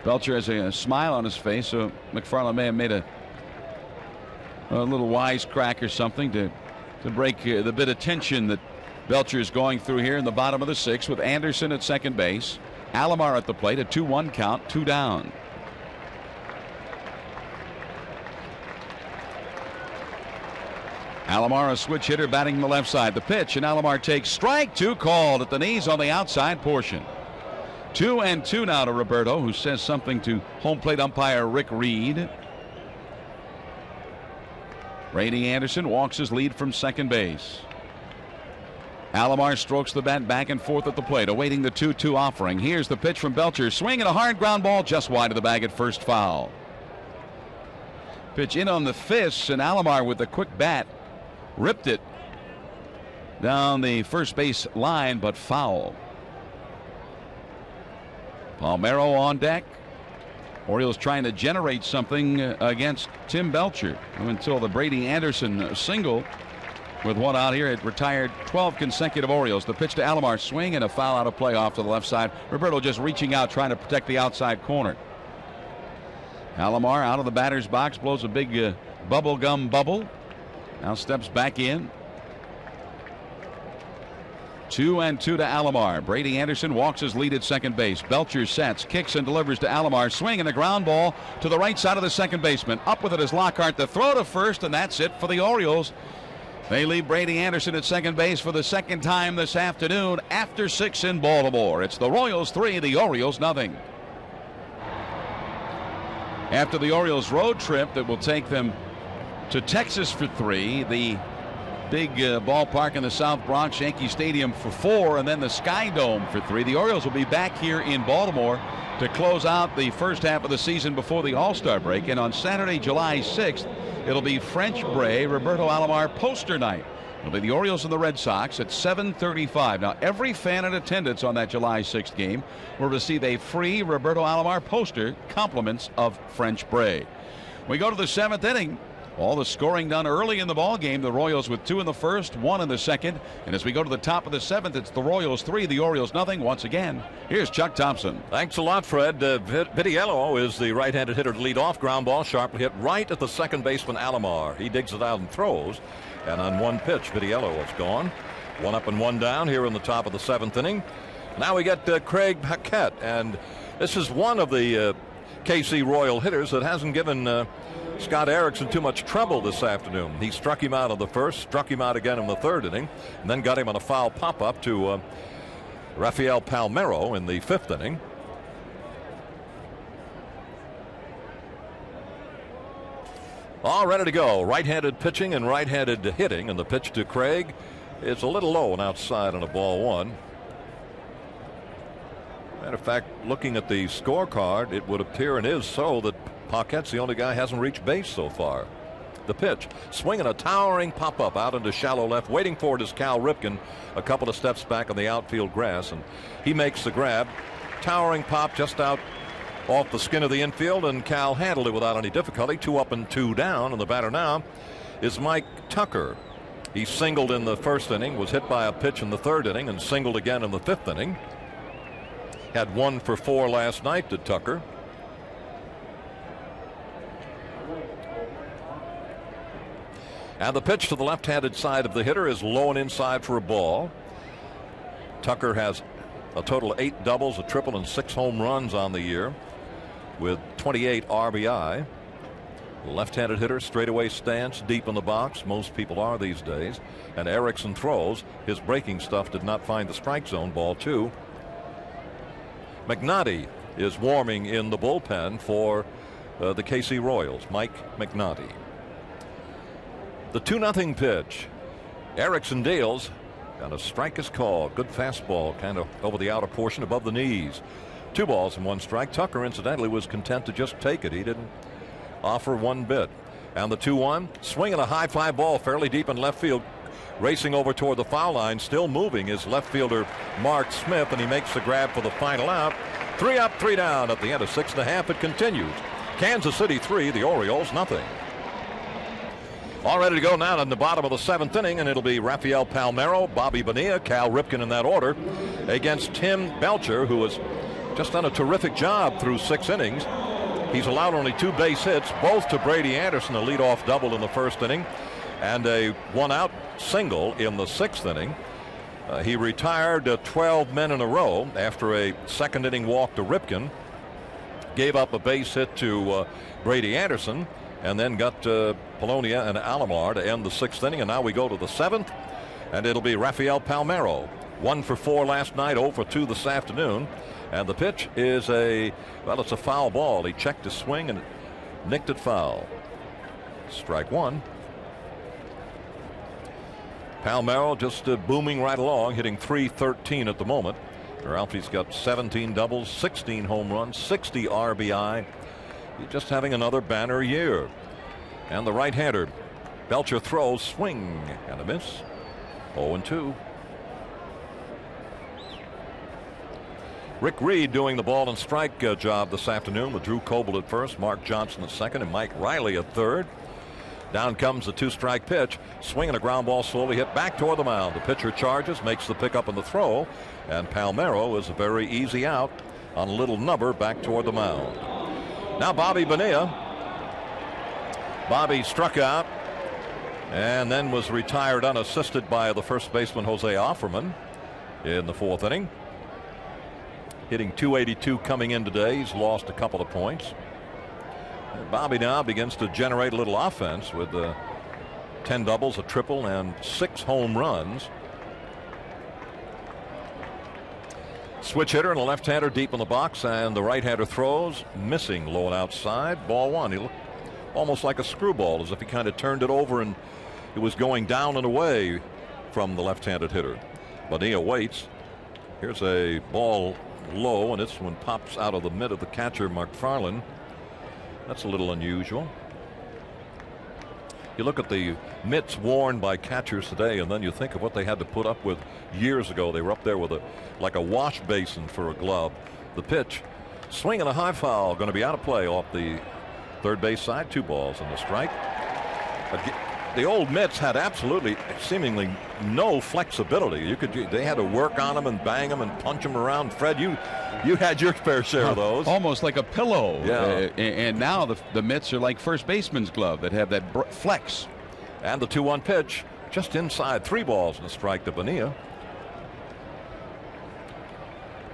Belcher has a smile on his face, so McFarland may have made a little wisecrack or something to break the bit of tension that Belcher is going through here in the bottom of the 6th, with Anderson at second base. Alomar at the plate, a 2-1 count, 2 down. Alomar, a switch hitter, batting the left side. The pitch, and Alomar takes strike 2, called at the knees on the outside portion. 2-2 now to Roberto, who says something to home plate umpire Rick Reed. Brady Anderson walks his lead from second base. Alomar strokes the bat back and forth at the plate, awaiting the 2-2 offering. Here's the pitch from Belcher. Swing and a hard ground ball just wide of the bag at first, foul. Pitch in on the fists, and Alomar with the quick bat ripped it down the first base line, but foul. Palmeiro on deck. Orioles trying to generate something against Tim Belcher until the Brady Anderson single. With one out here, it retired 12 consecutive Orioles. The pitch to Alomar, swing and a foul out of play off to the left side. Roberto just reaching out, trying to protect the outside corner. Alomar out of the batter's box, blows a big bubble gum bubble. Now steps back in. 2-2 to Alomar. Brady Anderson walks his lead at second base. Belcher sets, kicks and delivers to Alomar. Swing and a ground ball to the right side of the second baseman. Up with it is Lockhart. The throw to first, and that's it for the Orioles. They leave Brady Anderson at second base for the second time this afternoon after 6 in Baltimore. It's the Royals 3, the Orioles nothing. After the Orioles road trip that will take them to Texas for 3, the big ballpark in the South Bronx, Yankee Stadium for 4, and then the Sky Dome for 3. The Orioles will be back here in Baltimore to close out the first half of the season before the All-Star break. And on Saturday, July 6th, it'll be French Bray Roberto Alomar poster night. It'll be the Orioles and the Red Sox at 7:35. Now, every fan in attendance on that July 6th game will receive a free Roberto Alomar poster, compliments of French Bray. We go to the 7th inning. All the scoring done early in the ball game. The Royals with 2 in the first, 1 in the second. And as we go to the top of the 7th, it's the Royals 3, the Orioles nothing. Once again, here's Chuck Thompson. Thanks a lot, Fred. Vitiello is the right-handed hitter to lead off. Ground ball sharply hit right at the second baseman Alomar. He digs it out and throws. And on one pitch, Vitiello is gone. 1 up and 1 down here in the top of the 7th inning. Now we get Craig Paquette. And this is one of the KC Royal hitters that hasn't given Scott Erickson too much trouble this afternoon. He struck him out in the first, struck him out again in the 3rd inning, and then got him on a foul pop-up to Rafael Palmeiro in the 5th inning. All ready to go. Right-handed pitching and right-handed hitting, and the pitch to Craig is a little low and outside on a ball 1. Matter of fact, looking at the scorecard, it would appear and is so that Paquette's the only guy who hasn't reached base so far. The pitch, swinging a towering pop-up out into shallow left. Waiting for it is Cal Ripken, a couple of steps back on the outfield grass, and he makes the grab. Towering pop just out off the skin of the infield, and Cal handled it without any difficulty. 2 up and 2 down, and the batter now is Mike Tucker. He singled in the 1st inning, was hit by a pitch in the 3rd inning, and singled again in the 5th inning. Had 1 for 4 last night to Tucker. And the pitch to the left-handed side of the hitter is low and inside for a ball. Tucker has a total of 8 doubles, a triple, and 6 home runs on the year with 28 RBI. The left-handed hitter, straightaway stance, deep in the box. Most people are these days. And Erickson throws. His breaking stuff did not find the strike zone. Ball 2. McNaughty is warming in the bullpen for the KC Royals. Mike McNaughty. The 2-0 pitch. Erickson deals, and a strike is called. Good fastball, kind of over the outer portion above the knees. 2 balls and 1 strike. Tucker, incidentally, was content to just take it. He didn't offer one bit. And the 2-1, swinging a high fly ball fairly deep in left field. Racing over toward the foul line, still moving, is left fielder Mark Smith, and he makes the grab for the final out. 3 up, 3 down at the end of 6 1/2. It continues. Kansas City 3, the Orioles nothing. All ready to go now in the bottom of the 7th inning, and it'll be Rafael Palmeiro, Bobby Bonilla, Cal Ripken in that order against Tim Belcher, who has just done a terrific job through 6 innings. He's allowed only 2 base hits, both to Brady Anderson, a leadoff double in the 1st inning, and a 1-out single in the 6th inning. He retired 12 men in a row after a 2nd inning walk to Ripken, gave up a base hit to Brady Anderson, and then got Polonia and Alomar to end the 6th inning. And now we go to the 7th, and it'll be Rafael Palmeiro. 1 for 4 last night, 0 for 2 this afternoon. And the pitch is it's a foul ball. He checked his swing and nicked it foul. Strike 1. Palmeiro just booming right along, hitting .313 at the moment. Ralphie's got 17 doubles, 16 home runs, 60 RBI. He's just having another banner year. And the right-hander, Belcher throws, swing and a miss. 0-2. Rick Reed doing the ball and strike job this afternoon with Drew Coble at first, Mark Johnson at second, and Mike Riley at third. Down comes the 2-strike pitch. Swinging a ground ball, slowly hit back toward the mound. The pitcher charges, makes the pickup and the throw, and Palmeiro is a very easy out on a little number back toward the mound. Now Bobby Bonilla. Bobby struck out and then was retired unassisted by the first baseman Jose Offerman in the fourth inning. Hitting .282 coming in today. He's lost a couple of points. Bobby now begins to generate a little offense with 10 doubles, a triple, and 6 home runs. Switch hitter and a left-hander deep in the box, and the right-hander throws, missing low and outside. Ball one. He looked almost like a screwball, as if he kind of turned it over and it was going down and away from the left-handed hitter. Bonilla waits. Here's a ball low, and this one pops out of the mitt of the catcher, McFarland. That's a little unusual. You look at the mitts worn by catchers today, and then you think of what they had to put up with years ago. They were up there with like a wash basin for a glove. The pitch, swing and a high foul, going to be out of play off the third base side. 2 balls and a strike. But the old mitts had absolutely, seemingly no flexibility. They had to work on them and bang them and punch them around. Fred, you had your fair share of those. Almost like a pillow. Yeah. And now the mitts are like first baseman's glove that have that flex. And the 2-1 pitch just inside. 3 balls and a strike to Bonilla.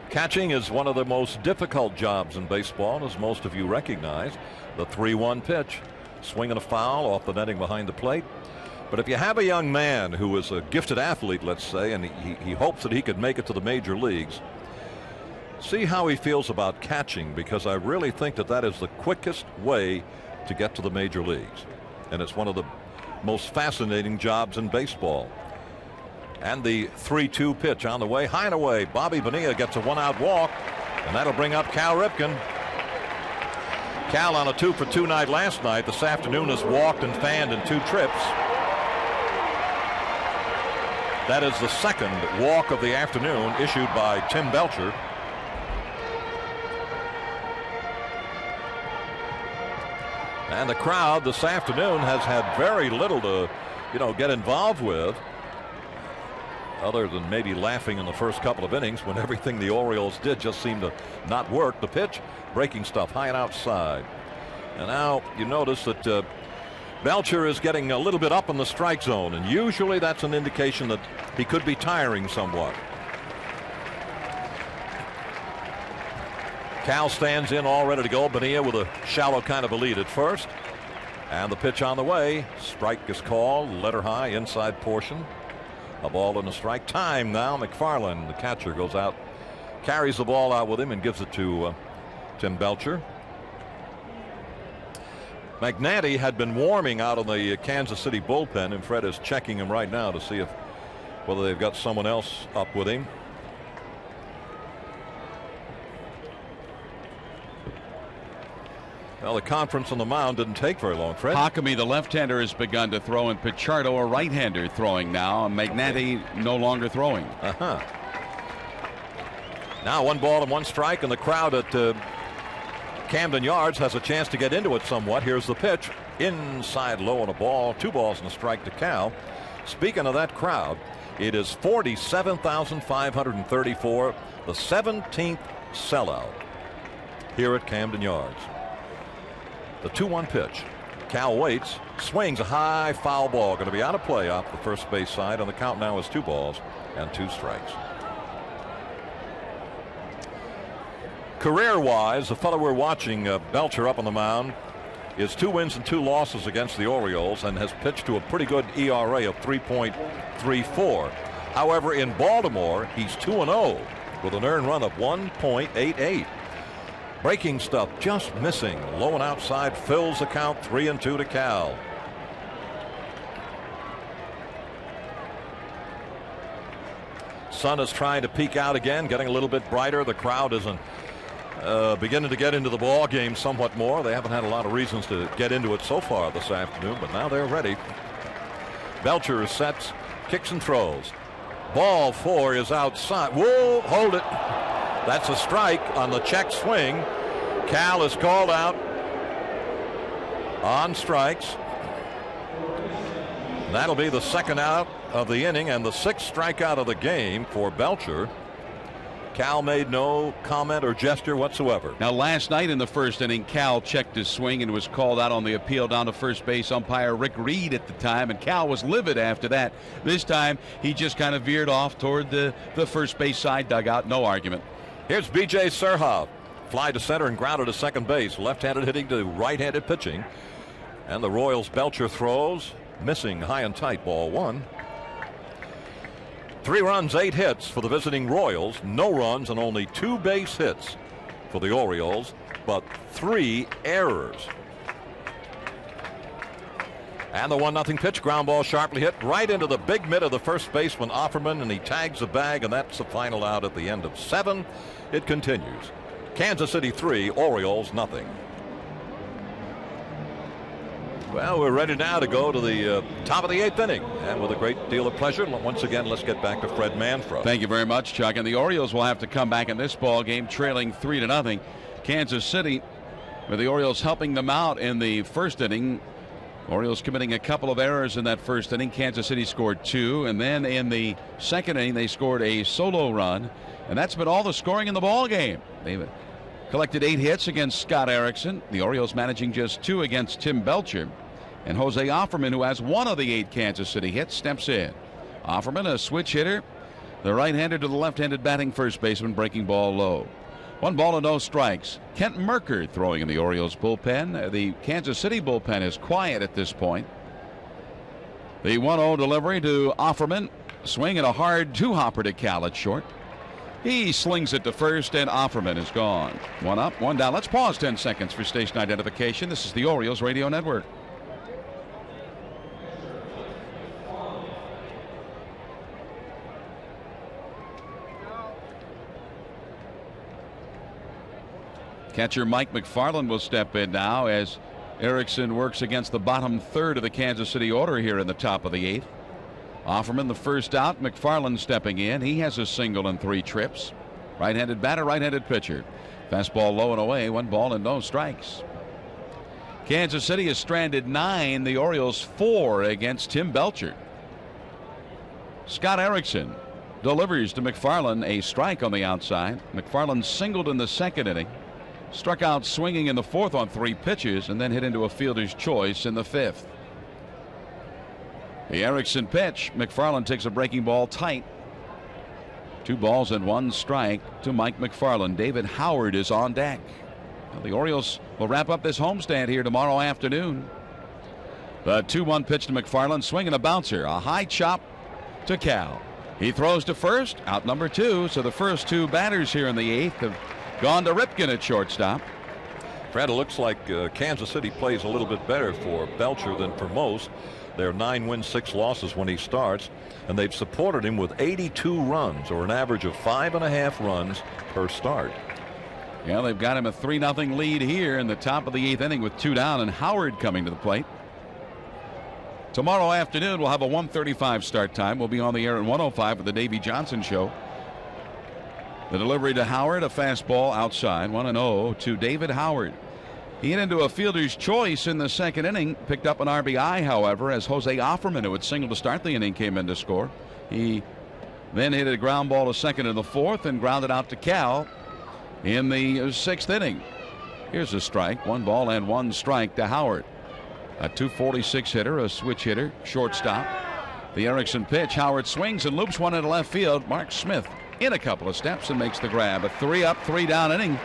Catching is one of the most difficult jobs in baseball, as most of you recognize. The 3-1 pitch. Swinging a foul off the netting behind the plate. But if you have a young man who is a gifted athlete, let's say, and he hopes that he could make it to the major leagues, see how he feels about catching, because I really think that is the quickest way to get to the major leagues. And it's one of the most fascinating jobs in baseball. And the 3-2 pitch on the way, high and away. Bobby Bonilla gets a 1-out walk, and that'll bring up Cal Ripken. Cal on a 2-for-2 night last night. This afternoon has walked and fanned in 2 trips. That is the second walk of the afternoon issued by Tim Belcher. And the crowd this afternoon has had very little to, get involved with, other than maybe laughing in the first couple of innings when everything the Orioles did just seemed to not work. The pitch, breaking stuff high and outside. And now you notice that Belcher is getting a little bit up in the strike zone, and usually that's an indication that he could be tiring somewhat. Cal stands in all ready to go. Bonilla with a shallow kind of a lead at first. And the pitch on the way. Strike is called. Letter high inside portion. A ball and a strike. Time now. McFarland, the catcher, goes out, carries the ball out with him and gives it to Tim Belcher. Magnati had been warming out on the Kansas City bullpen, and Fred is checking him right now to see whether they've got someone else up with him. Well, the conference on the mound didn't take very long, Fred. Hakami, the left-hander, has begun to throw, and Pichardo, a right-hander, throwing now. Magnati no longer throwing. Now 1 ball and 1 strike, and the crowd at Camden Yards has a chance to get into it somewhat. Here's the pitch. Inside low on a ball. 2 balls and a strike to Cal. Speaking of that crowd, it is 47,534, the 17th sellout here at Camden Yards. The 2-1 pitch. Cal waits, swings a high foul ball, going to be out of play off the first base side, and the count now is 2 balls and 2 strikes. Career-wise, the fellow we're watching, Belcher, up on the mound, is 2 wins and 2 losses against the Orioles and has pitched to a pretty good ERA of 3.34. However, in Baltimore, he's 2-0 with an earned run of 1.88. Breaking stuff just missing. Low and outside fills the count. 3-2 to Cal. Sun is trying to peek out again, getting a little bit brighter. The crowd isn't beginning to get into the ball game somewhat more. They haven't had a lot of reasons to get into it so far this afternoon, but now they're ready. Belcher sets, kicks and throws. Ball 4 is outside. Whoa, hold it. That's a strike on the check swing. Cal is called out on strikes. That'll be the second out of the inning and the 6th strikeout of the game for Belcher. Cal made no comment or gesture whatsoever. Now, last night in the first inning, Cal checked his swing and was called out on the appeal down to first base. Umpire Rick Reed at the time, and Cal was livid after that. This time, he just kind of veered off toward the first base side dugout. No argument. Here's B.J. Surhoff. Fly to center and grounded to second base. Left-handed hitting to right-handed pitching. And the Royals' Belcher throws, missing high and tight, ball 1. 3 runs, 8 hits for the visiting Royals. No runs and only 2 base hits for the Orioles, but 3 errors. And the 1-0 pitch, ground ball sharply hit right into the big mitt of the first baseman Offerman, and he tags the bag, and that's the final out at the end of 7. It continues. Kansas City 3, Orioles nothing. Well, we're ready now to go to the top of the 8th inning, and with a great deal of pleasure, once again, let's get back to Fred Manfra. Thank you very much, Chuck. And the Orioles will have to come back in this ball game, trailing 3-0. Kansas City, with the Orioles helping them out in the first inning. Orioles committing a couple of errors in that first inning. Kansas City scored 2, and then in the second inning, they scored a solo run, and that's been all the scoring in the ball game. They've collected 8 hits against Scott Erickson. The Orioles managing just 2 against Tim Belcher. And Jose Offerman, who has 1 of the 8 Kansas City hits, steps in. Offerman, a switch hitter. The right-hander to the left-handed batting first baseman, breaking ball low. 1 ball and no strikes. Kent Merker throwing in the Orioles bullpen. The Kansas City bullpen is quiet at this point. The 1-0 delivery to Offerman. Swing and a hard 2-hopper to Cal at short. He slings it to first, and Offerman is gone. 1 up, 1 down. Let's pause 10 seconds for station identification. This is the Orioles Radio Network. Catcher Mike McFarland will step in now as Erickson works against the bottom third of the Kansas City order here in the top of the 8th. Offerman the first out. McFarland stepping in. He has a single and 3 trips. Right-handed batter, right-handed pitcher. Fastball low and away. 1 ball and no strikes. Kansas City has stranded 9. The Orioles 4 against Tim Belcher. Scott Erickson delivers to McFarland a strike on the outside. McFarland singled in the second inning. Struck out swinging in the 4th on 3 pitches, and then hit into a fielder's choice in the 5th. The Erickson pitch. McFarland takes a breaking ball tight. 2 balls and 1 strike to Mike McFarland. David Howard is on deck. Now the Orioles will wrap up this homestand here tomorrow afternoon. The 2-1 pitch to McFarland. Swing and a bouncer. A high chop to Cal. He throws to first. Out number 2. So the first 2 batters here in the 8th have gone to Ripken at shortstop. Fred, it looks like Kansas City plays a little bit better for Belcher than for most. They're 9 wins, 6 losses when he starts, and they've supported him with 82 runs, or an average of 5.5 runs per start. Yeah, they've got him a 3-0 lead here in the top of the 8th inning with 2 down, and Howard coming to the plate. Tomorrow afternoon we'll have a 1:35 start time. We'll be on the air at 1:05 with the Davey Johnson Show. The delivery to Howard, a fastball outside, 1-0 to David Howard. He hit into a fielder's choice in the second inning, picked up an RBI, however, as Jose Offerman, who had singled to start the inning, came in to score. He then hit a ground ball to second in the 4th and grounded out to Cal in the 6th inning. Here's a strike, 1 ball and 1 strike to Howard. A .246 hitter, a switch hitter, shortstop. The Erickson pitch. Howard swings and loops one into left field. Mark Smith in a couple of steps and makes the grab. A 3-up, 3-down inning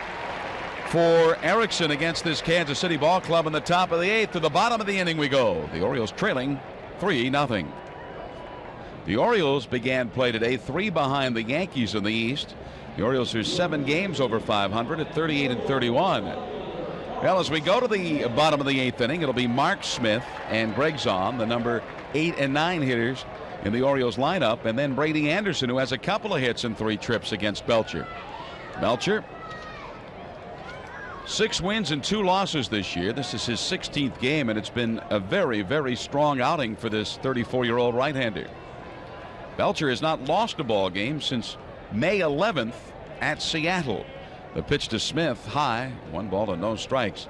for Erickson against this Kansas City ball club in the top of the 8th. To the bottom of the inning we go. The Orioles trailing 3-0. The Orioles began play today 3 behind the Yankees in the East. The Orioles are 7 games over 500 at 38-31. Well, as we go to the bottom of the 8th inning, it'll be Mark Smith and Greg Zahn, the number 8 and 9 hitters, in the Orioles lineup, and then Brady Anderson, who has a couple of hits in 3 trips against Belcher. Belcher, 6 wins and 2 losses this year. This is his 16th game, and it's been a very, very strong outing for this 34-year-old right-hander. Belcher has not lost a ball game since May 11th at Seattle. The pitch to Smith, high, 1 ball and no strikes.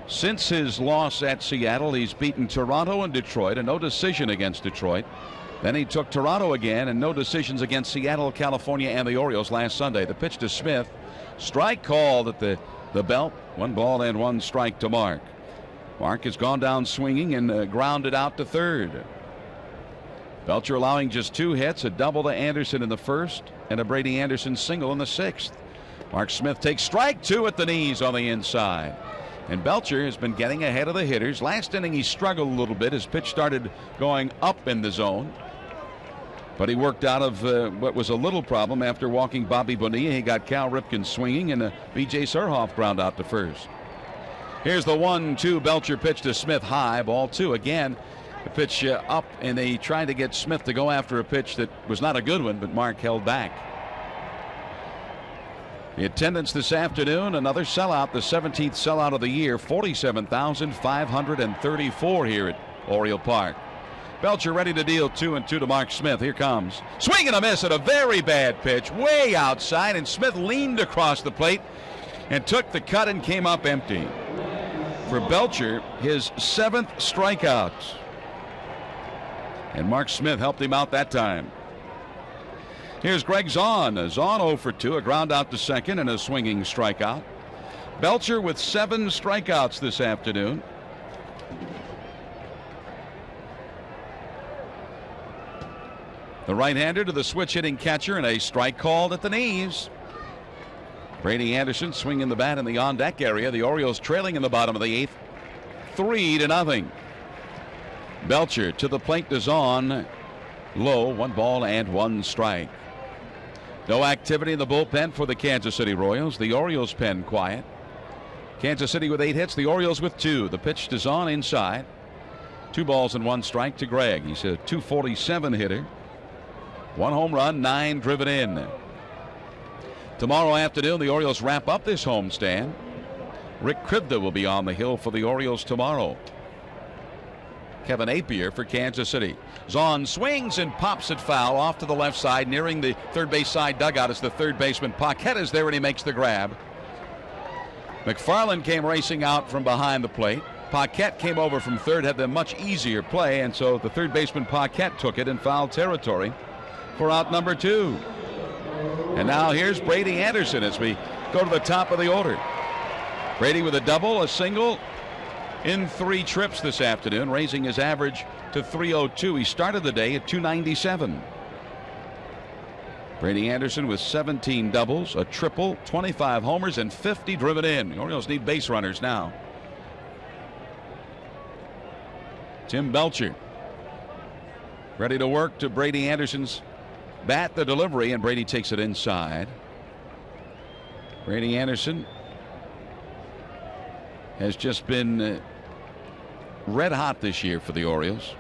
Since his loss at Seattle, he's beaten Toronto and Detroit, and no decision against Detroit. Then he took Toronto again, and no decisions against Seattle, California, and the Orioles last Sunday. The pitch to Smith, strike called at the belt, 1 ball and 1 strike to Mark. Mark has gone down swinging and grounded out to third. Belcher allowing just 2 hits, a double to Anderson in the first, and a Brady Anderson single in the 6th. Mark Smith takes strike 2 at the knees on the inside. And Belcher has been getting ahead of the hitters. Last inning he struggled a little bit. His pitch started going up in the zone. But he worked out of what was a little problem after walking Bobby Bonilla. He got Cal Ripken swinging, and B.J. Surhoff ground out to first. Here's the 1-2 Belcher pitch to Smith, high, ball 2. Again, the pitch up, and they tried to get Smith to go after a pitch that was not a good one, but Mark held back. The attendance this afternoon, another sellout, the 17th sellout of the year, 47,534 here at Oriole Park. Belcher ready to deal 2-2 to Mark Smith. Here comes. Swing and a miss at a very bad pitch, way outside, and Smith leaned across the plate and took the cut and came up empty. For Belcher, his 7th strikeout. And Mark Smith helped him out that time. Here's Greg Zahn. Zahn 0 for 2, a ground out to second and a swinging strikeout. Belcher with 7 strikeouts this afternoon. The right-hander to the switch-hitting catcher, and a strike called at the knees. Brady Anderson swinging the bat in the on-deck area. The Orioles trailing in the bottom of the 8th, 3-0. Belcher to the plate to Zahn. Low, 1 ball and 1 strike. No activity in the bullpen for the Kansas City Royals. The Orioles pen quiet. Kansas City with 8 hits, the Orioles with 2. The pitch to Zahn inside. 2 balls and 1 strike to Gregg. He's a .247 hitter. 1 home run, 9 driven in. Tomorrow afternoon, the Orioles wrap up this homestand. Rick Krivda will be on the hill for the Orioles tomorrow. Kevin Appier for Kansas City. Zahn swings and pops it foul off to the left side, nearing the third base side dugout as the third baseman Paquette is there, and he makes the grab. McFarland came racing out from behind the plate. Paquette came over from third, had the much easier play, and so the third baseman Paquette took it in foul territory for out number 2. And now here's Brady Anderson as we go to the top of the order. Brady with a double, a single in 3 trips this afternoon, raising his average to .302. He started the day at .297. Brady Anderson with 17 doubles, a triple, 25 homers, and 50 driven in. The Orioles need base runners now. Tim Belcher ready to work to Brady Anderson's bat, the delivery, and Brady takes it inside. Brady Anderson has just been red hot this year for the Orioles.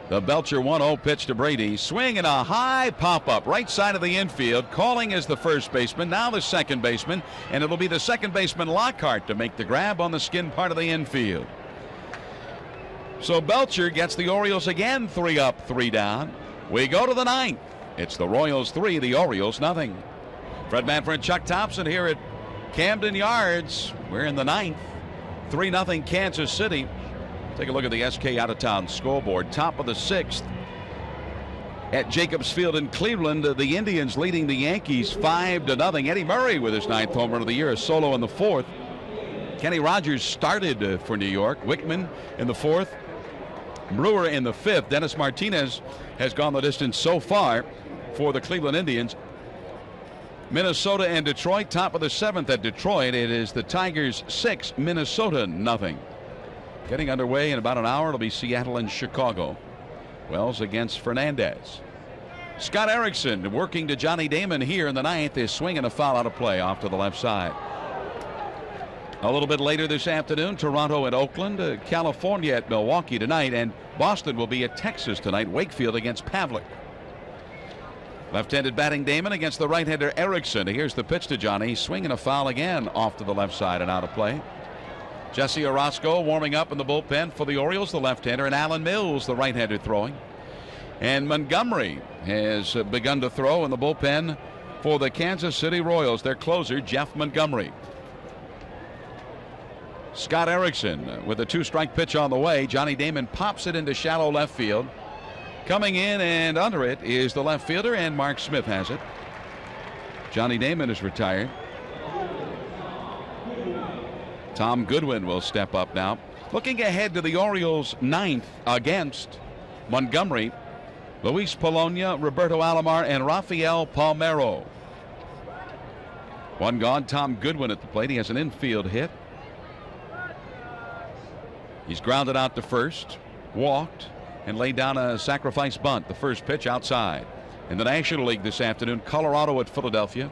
The Belcher 1-0 pitch to Brady. Swing and a high pop-up right side of the infield. Calling is the first baseman, now the second baseman, and it'll be the second baseman Lockhart to make the grab on the skin part of the infield. So Belcher gets the Orioles again 3 up, 3 down. We go to the 9th. It's the Royals 3, the Orioles nothing. Fred Manfred, Chuck Thompson here at Camden Yards. We're in the 9th. 3-0 Kansas City. Take a look at the SK out of town scoreboard. Top of the 6th at Jacobs Field in Cleveland. The Indians leading the Yankees 5-0. Eddie Murray with his 9th home run of the year, a solo in the 4th. Kenny Rogers started for New York. Wickman in the 4th. Brewer in the 5th. Dennis Martinez has gone the distance so far for the Cleveland Indians. Minnesota and Detroit, top of the 7th at Detroit. It is the Tigers 6, Minnesota nothing. Getting underway in about an hour. It'll be Seattle and Chicago. Wells against Fernandez. Scott Erickson working to Johnny Damon here in the 9th. Is swinging a foul out of play off to the left side. A little bit later this afternoon, Toronto at Oakland, California at Milwaukee tonight, and Boston will be at Texas tonight. Wakefield against Pavlik. Left-handed batting Damon against the right-hander Erickson. Here's the pitch to Johnny. Swinging a foul again off to the left side and out of play. Jesse Orozco warming up in the bullpen for the Orioles, the left-hander, and Alan Mills, the right-hander, throwing. And Montgomery has begun to throw in the bullpen for the Kansas City Royals. Their closer, Jeff Montgomery. Scott Erickson with a 2-strike pitch on the way. Johnny Damon pops it into shallow left field. Coming in and under it is the left fielder, and Mark Smith has it. Johnny Damon is retired. Tom Goodwin will step up now. Looking ahead to the Orioles' 9th against Montgomery, Luis Polonia, Roberto Alomar, and Rafael Palmeiro. One gone. Tom Goodwin at the plate. He has an infield hit. He's grounded out to first, walked, and laid down a sacrifice bunt. The first pitch outside. In the National League this afternoon, Colorado at Philadelphia.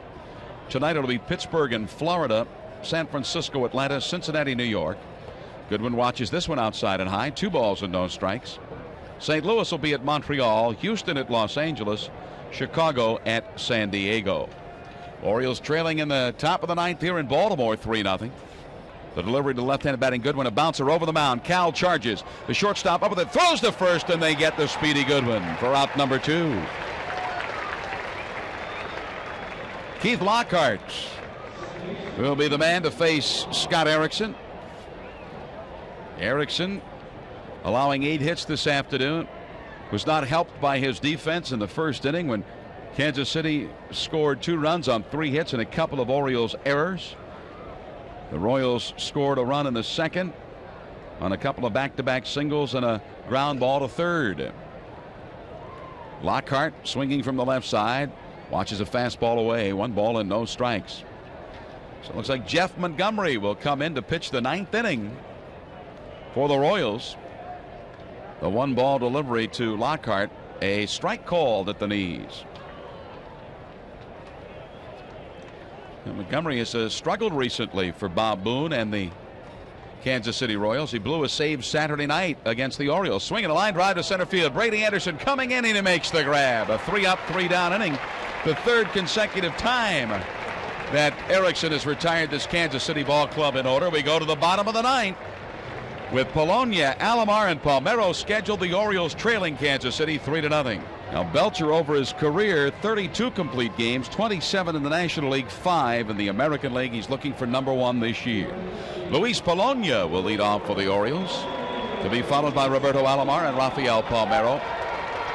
Tonight it'll be Pittsburgh and Florida, San Francisco, Atlanta, Cincinnati, New York. Goodwin watches this one outside and high. 2 balls and no strikes. St. Louis will be at Montreal, Houston at Los Angeles, Chicago at San Diego. Orioles trailing in the top of the 9th here in Baltimore, 3-0. The delivery to left-handed batting Goodwin, a bouncer over the mound. Cal charges. The shortstop up with it, throws to first, and they get the speedy Goodwin for out number 2. Keith Lockhart will be the man to face Scott Erickson. Erickson, allowing 8 hits this afternoon, was not helped by his defense in the first inning when Kansas City scored 2 runs on 3 hits and a couple of Orioles errors. The Royals scored a run in the second on a couple of back-to-back singles and a ground ball to third. Lockhart swinging from the left side, watches a fastball away. 1 ball and no strikes. So it looks like Jeff Montgomery will come in to pitch the 9th inning for the Royals. The 1-ball delivery to Lockhart, a strike called at the knees. And Montgomery has struggled recently for Bob Boone and the Kansas City Royals. He blew a save Saturday night against the Orioles. Swinging a line drive to center field. Brady Anderson coming in and he makes the grab. A 3-up, 3-down inning. The 3rd consecutive time that Erickson has retired this Kansas City ball club in order. We go to the bottom of the 9th. With Polonia, Alomar, and Palmeiro scheduled, the Orioles trailing Kansas City 3-0. Now Belcher, over his career, 32 complete games, 27 in the National League, 5 in the American League. He's looking for number 1 this year. Luis Polonia will lead off for the Orioles, to be followed by Roberto Alomar and Rafael Palmeiro.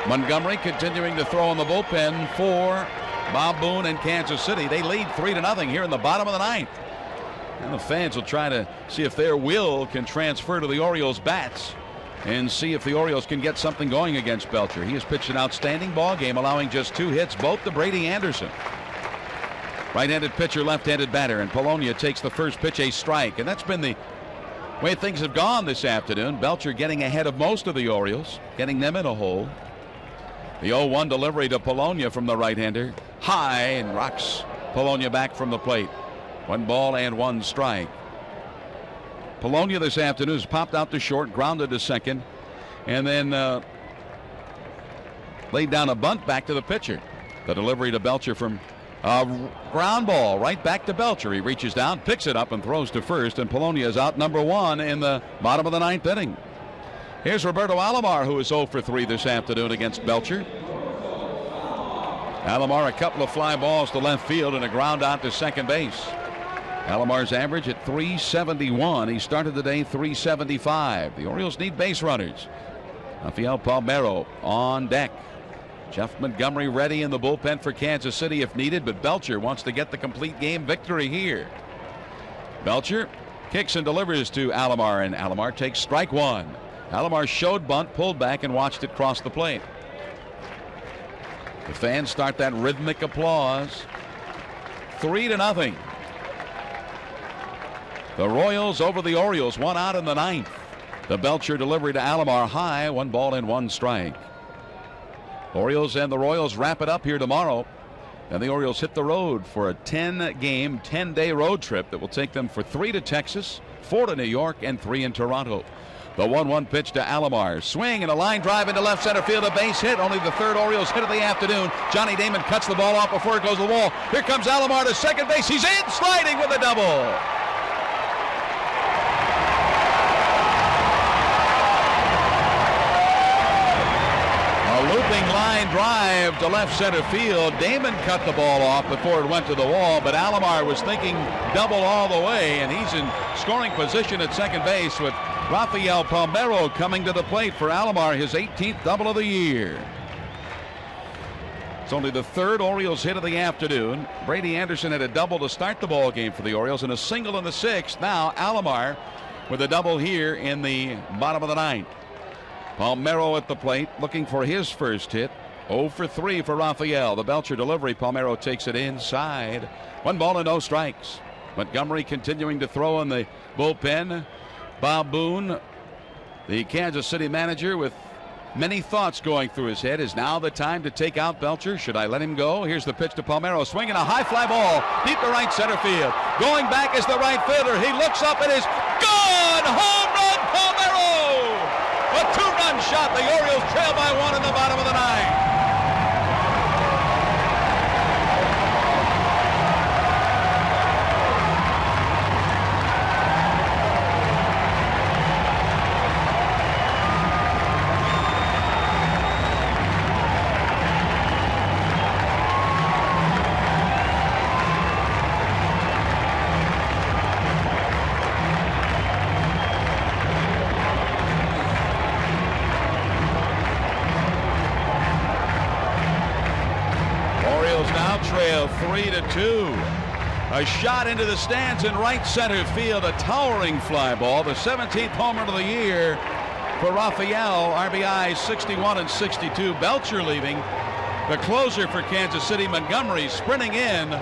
Montgomery continuing to throw in the bullpen for Bob Boone and Kansas City. They lead 3-0 here in the bottom of the 9th. And the fans will try to see if their will can transfer to the Orioles' bats and see if the Orioles can get something going against Belcher. He has pitched an outstanding ball game, allowing just 2 hits, both to Brady Anderson. Right-handed pitcher, left-handed batter, and Polonia takes the first pitch, a strike. And that's been the way things have gone this afternoon. Belcher getting ahead of most of the Orioles, getting them in a hole. The 0-1 delivery to Polonia from the right-hander. High, and rocks Polonia back from the plate. 1 ball and 1 strike. Polonia this afternoon has popped out to short, grounded to second, and then laid down a bunt back to the pitcher. The delivery to Belcher from ground ball right back to Belcher. He reaches down, picks it up, and throws to first, and Polonia is out number 1 in the bottom of the 9th inning. Here's Roberto Alomar, who is 0 for 3 this afternoon against Belcher. Alomar, a couple of fly balls to left field and a ground out to second base. Alomar's average at 371. He started the day 375. The Orioles need base runners. Rafael Palmeiro on deck. Jeff Montgomery ready in the bullpen for Kansas City if needed, but Belcher wants to get the complete game victory here. Belcher kicks and delivers to Alomar, and Alomar takes strike 1. Alomar showed bunt, pulled back, and watched it cross the plate. The fans start that rhythmic applause. 3-0. The Royals over the Orioles, 1 out in the 9th. The Belcher delivery to Alomar, high, 1 ball and 1 strike. Orioles and the Royals wrap it up here tomorrow. And the Orioles hit the road for a 10-game, 10-day road trip that will take them for 3 to Texas, 4 to New York, and 3 in Toronto. The 1-1 pitch to Alomar. Swing and a line drive into left center field. A base hit. Only the third Orioles hit of the afternoon. Johnny Damon cuts the ball off before it goes to the wall. Here comes Alomar to second base. He's in, sliding with a double. Looping line drive to left center field. Damon cut the ball off before it went to the wall, but Alomar was thinking double all the way, and he's in scoring position at second base with Rafael Palmeiro coming to the plate for Alomar, his 18th double of the year. It's only the third Orioles hit of the afternoon. Brady Anderson had a double to start the ball game for the Orioles and a single in the 6th. Now Alomar with a double here in the bottom of the 9th. Palmeiro at the plate looking for his first hit. 0 for 3 for Rafael. The Belcher delivery. Palmeiro takes it inside. 1 ball and no strikes. Montgomery continuing to throw in the bullpen. Bob Boone, the Kansas City manager, with many thoughts going through his head. Is now the time to take out Belcher? Should I let him go? Here's the pitch to Palmeiro. Swinging a high fly ball deep to right center field. Going back is the right fielder. He looks up and is gone. Home run, Palmeiro! A 2-run shot. The Orioles trail by 1 in the bottom of the 9th. Trail 3-2. A shot into the stands in right center field. A towering fly ball. The 17th home run of the year for Rafael. RBI 61 and 62. Belcher leaving. The closer for Kansas City, Montgomery, sprinting in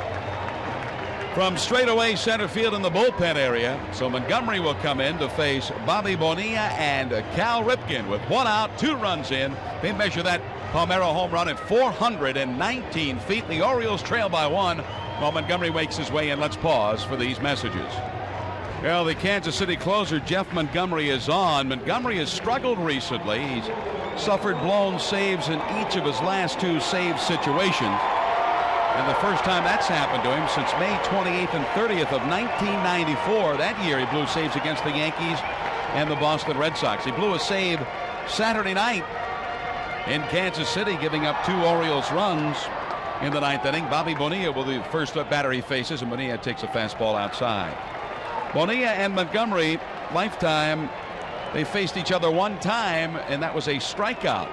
from straightaway center field in the bullpen area. So Montgomery will come in to face Bobby Bonilla and Cal Ripken with 1 out, 2 runs in. They measure that Palmeiro home run at 419 feet. The Orioles trail by 1 while Montgomery makes his way in. Let's pause for these messages. Well, the Kansas City closer, Jeff Montgomery, is on. Montgomery has struggled recently. He's suffered blown saves in each of his last 2 save situations. And the first time that's happened to him since May 28th and 30th of 1994. That year he blew saves against the Yankees and the Boston Red Sox. He blew a save Saturday night in Kansas City, giving up 2 Orioles runs in the 9th inning. Bobby Bonilla will be the first batter he faces, and Bonilla takes a fastball outside. Bonilla and Montgomery, lifetime, they faced each other 1 time, and that was a strikeout.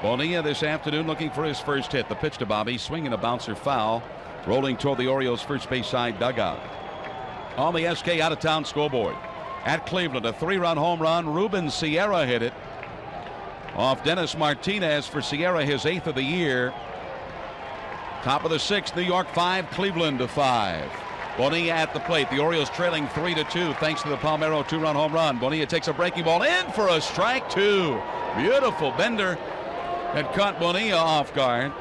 Bonilla this afternoon looking for his first hit. The pitch to Bobby, swinging a bouncer foul, rolling toward the Orioles' first base side dugout. On the SK out-of-town scoreboard, at Cleveland, a 3-run home run. Ruben Sierra hit it off Dennis Martinez for Sierra, his 8th of the year. Top of the 6th, New York 5, Cleveland 5. Bonilla at the plate. The Orioles trailing 3-2 thanks to the Palmeiro 2-run home run. Bonilla takes a breaking ball in for a strike 2. Beautiful bender had caught Bonilla off guard.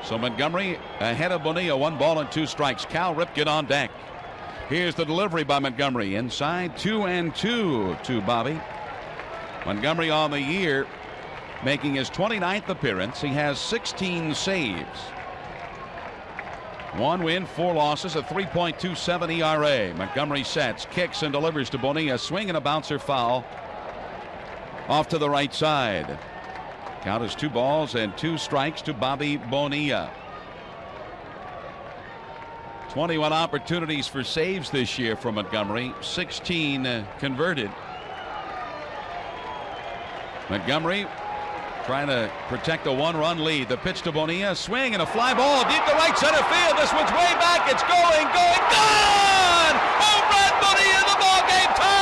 So Montgomery ahead of Bonilla, 1 ball and 2 strikes. Cal Ripken on deck. Here's the delivery by Montgomery. Inside 2-2 to Bobby. Montgomery on the year making his 29th appearance. He has 16 saves. 1 win, 4 losses, a 3.27 ERA. Montgomery sets, kicks, and delivers to Bonilla. Swing and a bouncer foul off to the right side. Count is 2 balls and 2 strikes to Bobby Bonilla. 21 opportunities for saves this year for Montgomery, 16 converted. Montgomery trying to protect a 1-run lead. The pitch to Bonilla, swing and a fly ball deep to right center field. This one's way back. It's going, gone! Home run, Bonilla, the ball game tied!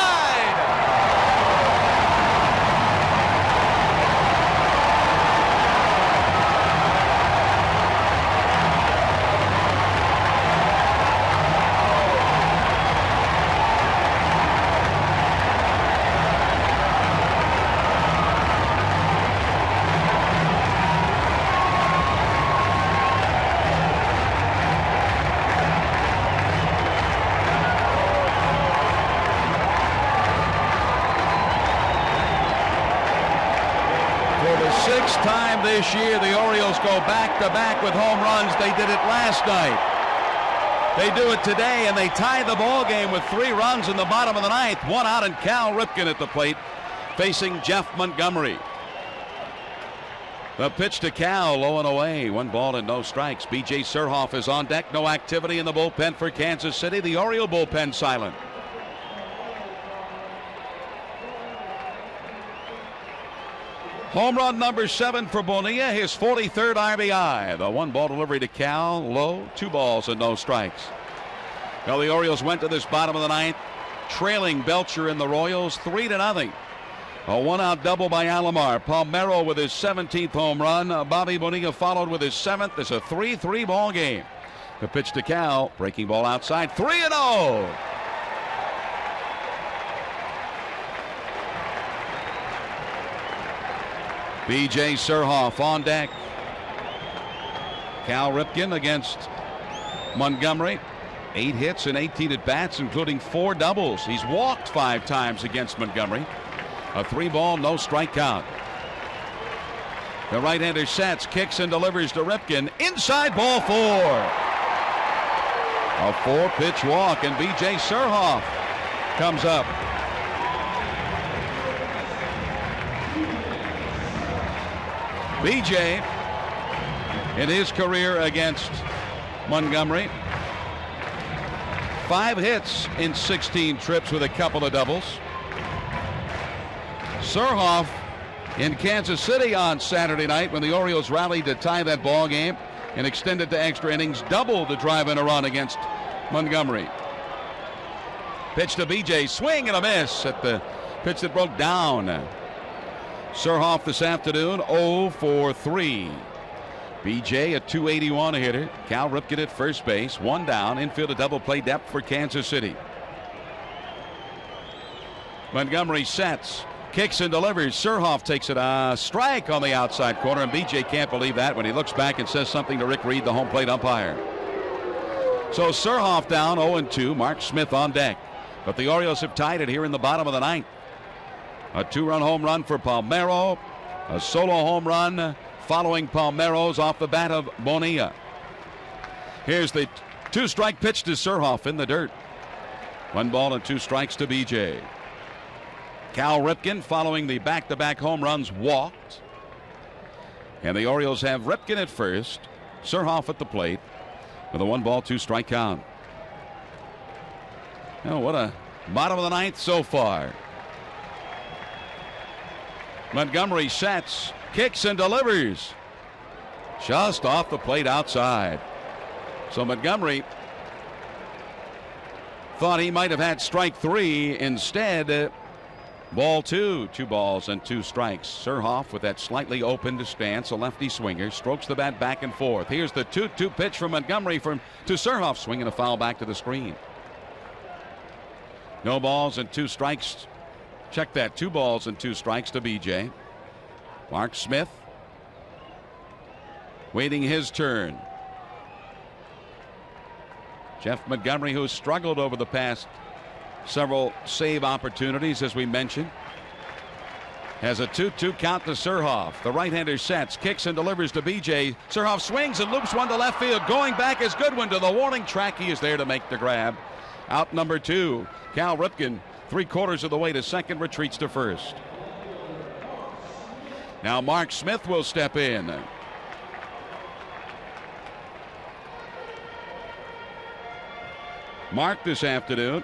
6th time this year the Orioles go back-to-back with home runs. They did it last night. They do it today, and they tie the ball game with 3 runs in the bottom of the 9th. 1 out, and Cal Ripken at the plate facing Jeff Montgomery. The pitch to Cal, low and away. 1 ball and no strikes. B.J. Surhoff is on deck. No activity in the bullpen for Kansas City. The Oriole bullpen silent. Home run number 7 for Bonilla, his 43rd RBI. The 1 ball delivery to Cal, low, 2 balls and no strikes. Well, the Orioles went to this bottom of the 9th, trailing Belcher and the Royals 3-0. A 1-out double by Alomar. Palmeiro with his 17th home run. Bobby Bonilla followed with his 7th. It's a 3-3 ball game. The pitch to Cal, breaking ball outside, 3-0. B.J. Surhoff on deck. Cal Ripken against Montgomery. 8 hits and 18 at-bats, including 4 doubles. He's walked 5 times against Montgomery. A 3-ball, no strike count. The right-hander sets, kicks and delivers to Ripken. Inside, ball 4. A 4-pitch walk, and B.J. Surhoff comes up. B.J. in his career against Montgomery, 5 hits in 16 trips with a couple of doubles. Surhoff in Kansas City on Saturday night when the Orioles rallied to tie that ball game and extended to extra innings, doubled to drive in a run against Montgomery. Pitch to B.J. Swing and a miss at the pitch that broke down. Surhoff this afternoon 0 for 3. B.J. a .281 hitter. Cal Ripken at first base. 1 down. Infield a double play depth for Kansas City. Montgomery sets. Kicks and delivers. Surhoff takes it a strike on the outside corner, and B.J. can't believe that when he looks back and says something to Rick Reed, the home plate umpire. So Surhoff down 0-2. Mark Smith on deck. But the Orioles have tied it here in the bottom of the 9th. A 2-run home run for Palmeiro. A solo home run following Palmeiro's off the bat of Bonilla. Here's the 2-strike pitch to Surhoff in the dirt. 1 ball and 2 strikes to B.J. Cal Ripken following the back-to-back home runs walked. And the Orioles have Ripken at first. Surhoff at the plate with a 1 ball, 2 strike count. Oh, what a bottom of the 9th so far. Montgomery sets, kicks and delivers. Just off the plate outside. So Montgomery thought he might have had strike 3. Instead, ball 2. 2 balls and 2 strikes. Surhoff with that slightly opened stance, a lefty swinger, strokes the bat back and forth. Here's the 2-2 pitch from Montgomery to Surhoff, swinging a foul back to the screen. No balls and 2 strikes. Check that. 2 balls and 2 strikes to B.J. Mark Smith waiting his turn. Jeff Montgomery, who has struggled over the past several save opportunities, as we mentioned, has a 2-2 count to Surhoff. The right-hander sets, kicks and delivers to B.J. Surhoff swings and loops 1 to left field. Going back is Goodwin to the warning track. He is there to make the grab. Out number 2. Cal Ripken, 3/4 of the way to second, retreats to first. Now Mark Smith will step in. Mark this afternoon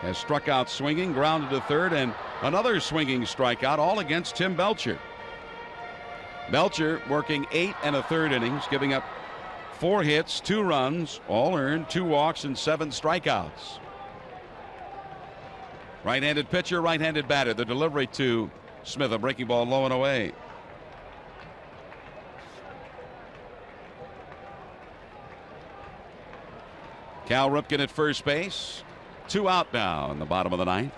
has struck out swinging, grounded to third, and another swinging strikeout, all against Tim Belcher. Belcher working 8 1/3 innings, giving up 4 hits, 2 runs, all earned, 2 walks, and 7 strikeouts. Right-handed pitcher, right-handed batter. The delivery to Smith, a breaking ball low and away. Cal Ripken at first base. 2 out now in the bottom of the 9th.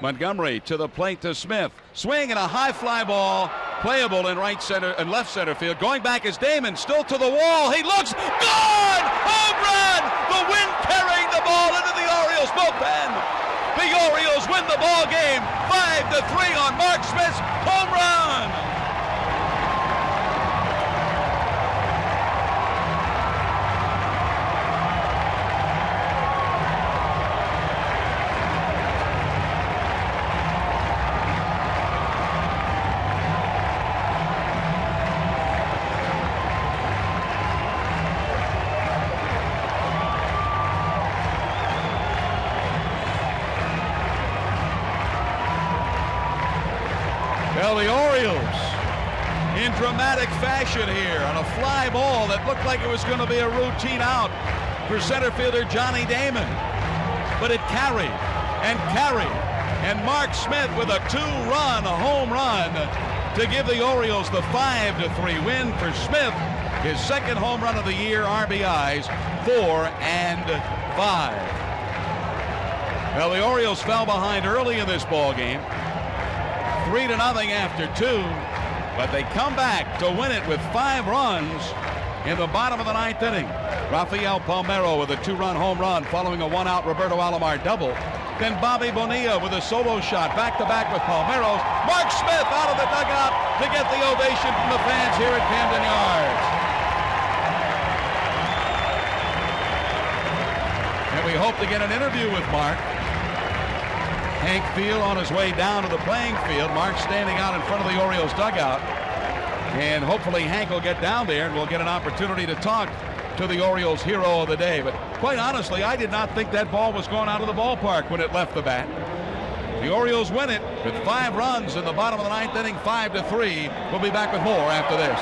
Montgomery to the plate to Smith. Swing and a high fly ball. Playable in right center and left center field. Going back is Damon, still to the wall. He looks good. Home run. The wind carrying the ball into the Orioles bullpen. The Orioles win the ball game 5-3 on Mark Smith's home run. Well, the Orioles in dramatic fashion here on a fly ball that looked like it was going to be a routine out for center fielder Johnny Damon. But it carried and carried, and Mark Smith with a 2-run home run to give the Orioles the 5-3 win. For Smith, his second home run of the year, RBIs 4 and 5. Well, the Orioles fell behind early in this ball game, 3-0 after 2, but they come back to win it with 5 runs in the bottom of the 9th inning. Rafael Palmeiro with a 2-run home run following a 1-out Roberto Alomar double. Then Bobby Bonilla with a solo shot back-to-back with Palmeiro. Mark Smith out of the dugout to get the ovation from the fans here at Camden Yards. And we hope to get an interview with Mark. Hank Field on his way down to the playing field. Mark standing out in front of the Orioles dugout. And hopefully Hank will get down there and we'll get an opportunity to talk to the Orioles hero of the day. But quite honestly, I did not think that ball was going out of the ballpark when it left the bat. The Orioles win it with 5 runs in the bottom of the 9th inning, 5-3. We'll be back with more after this.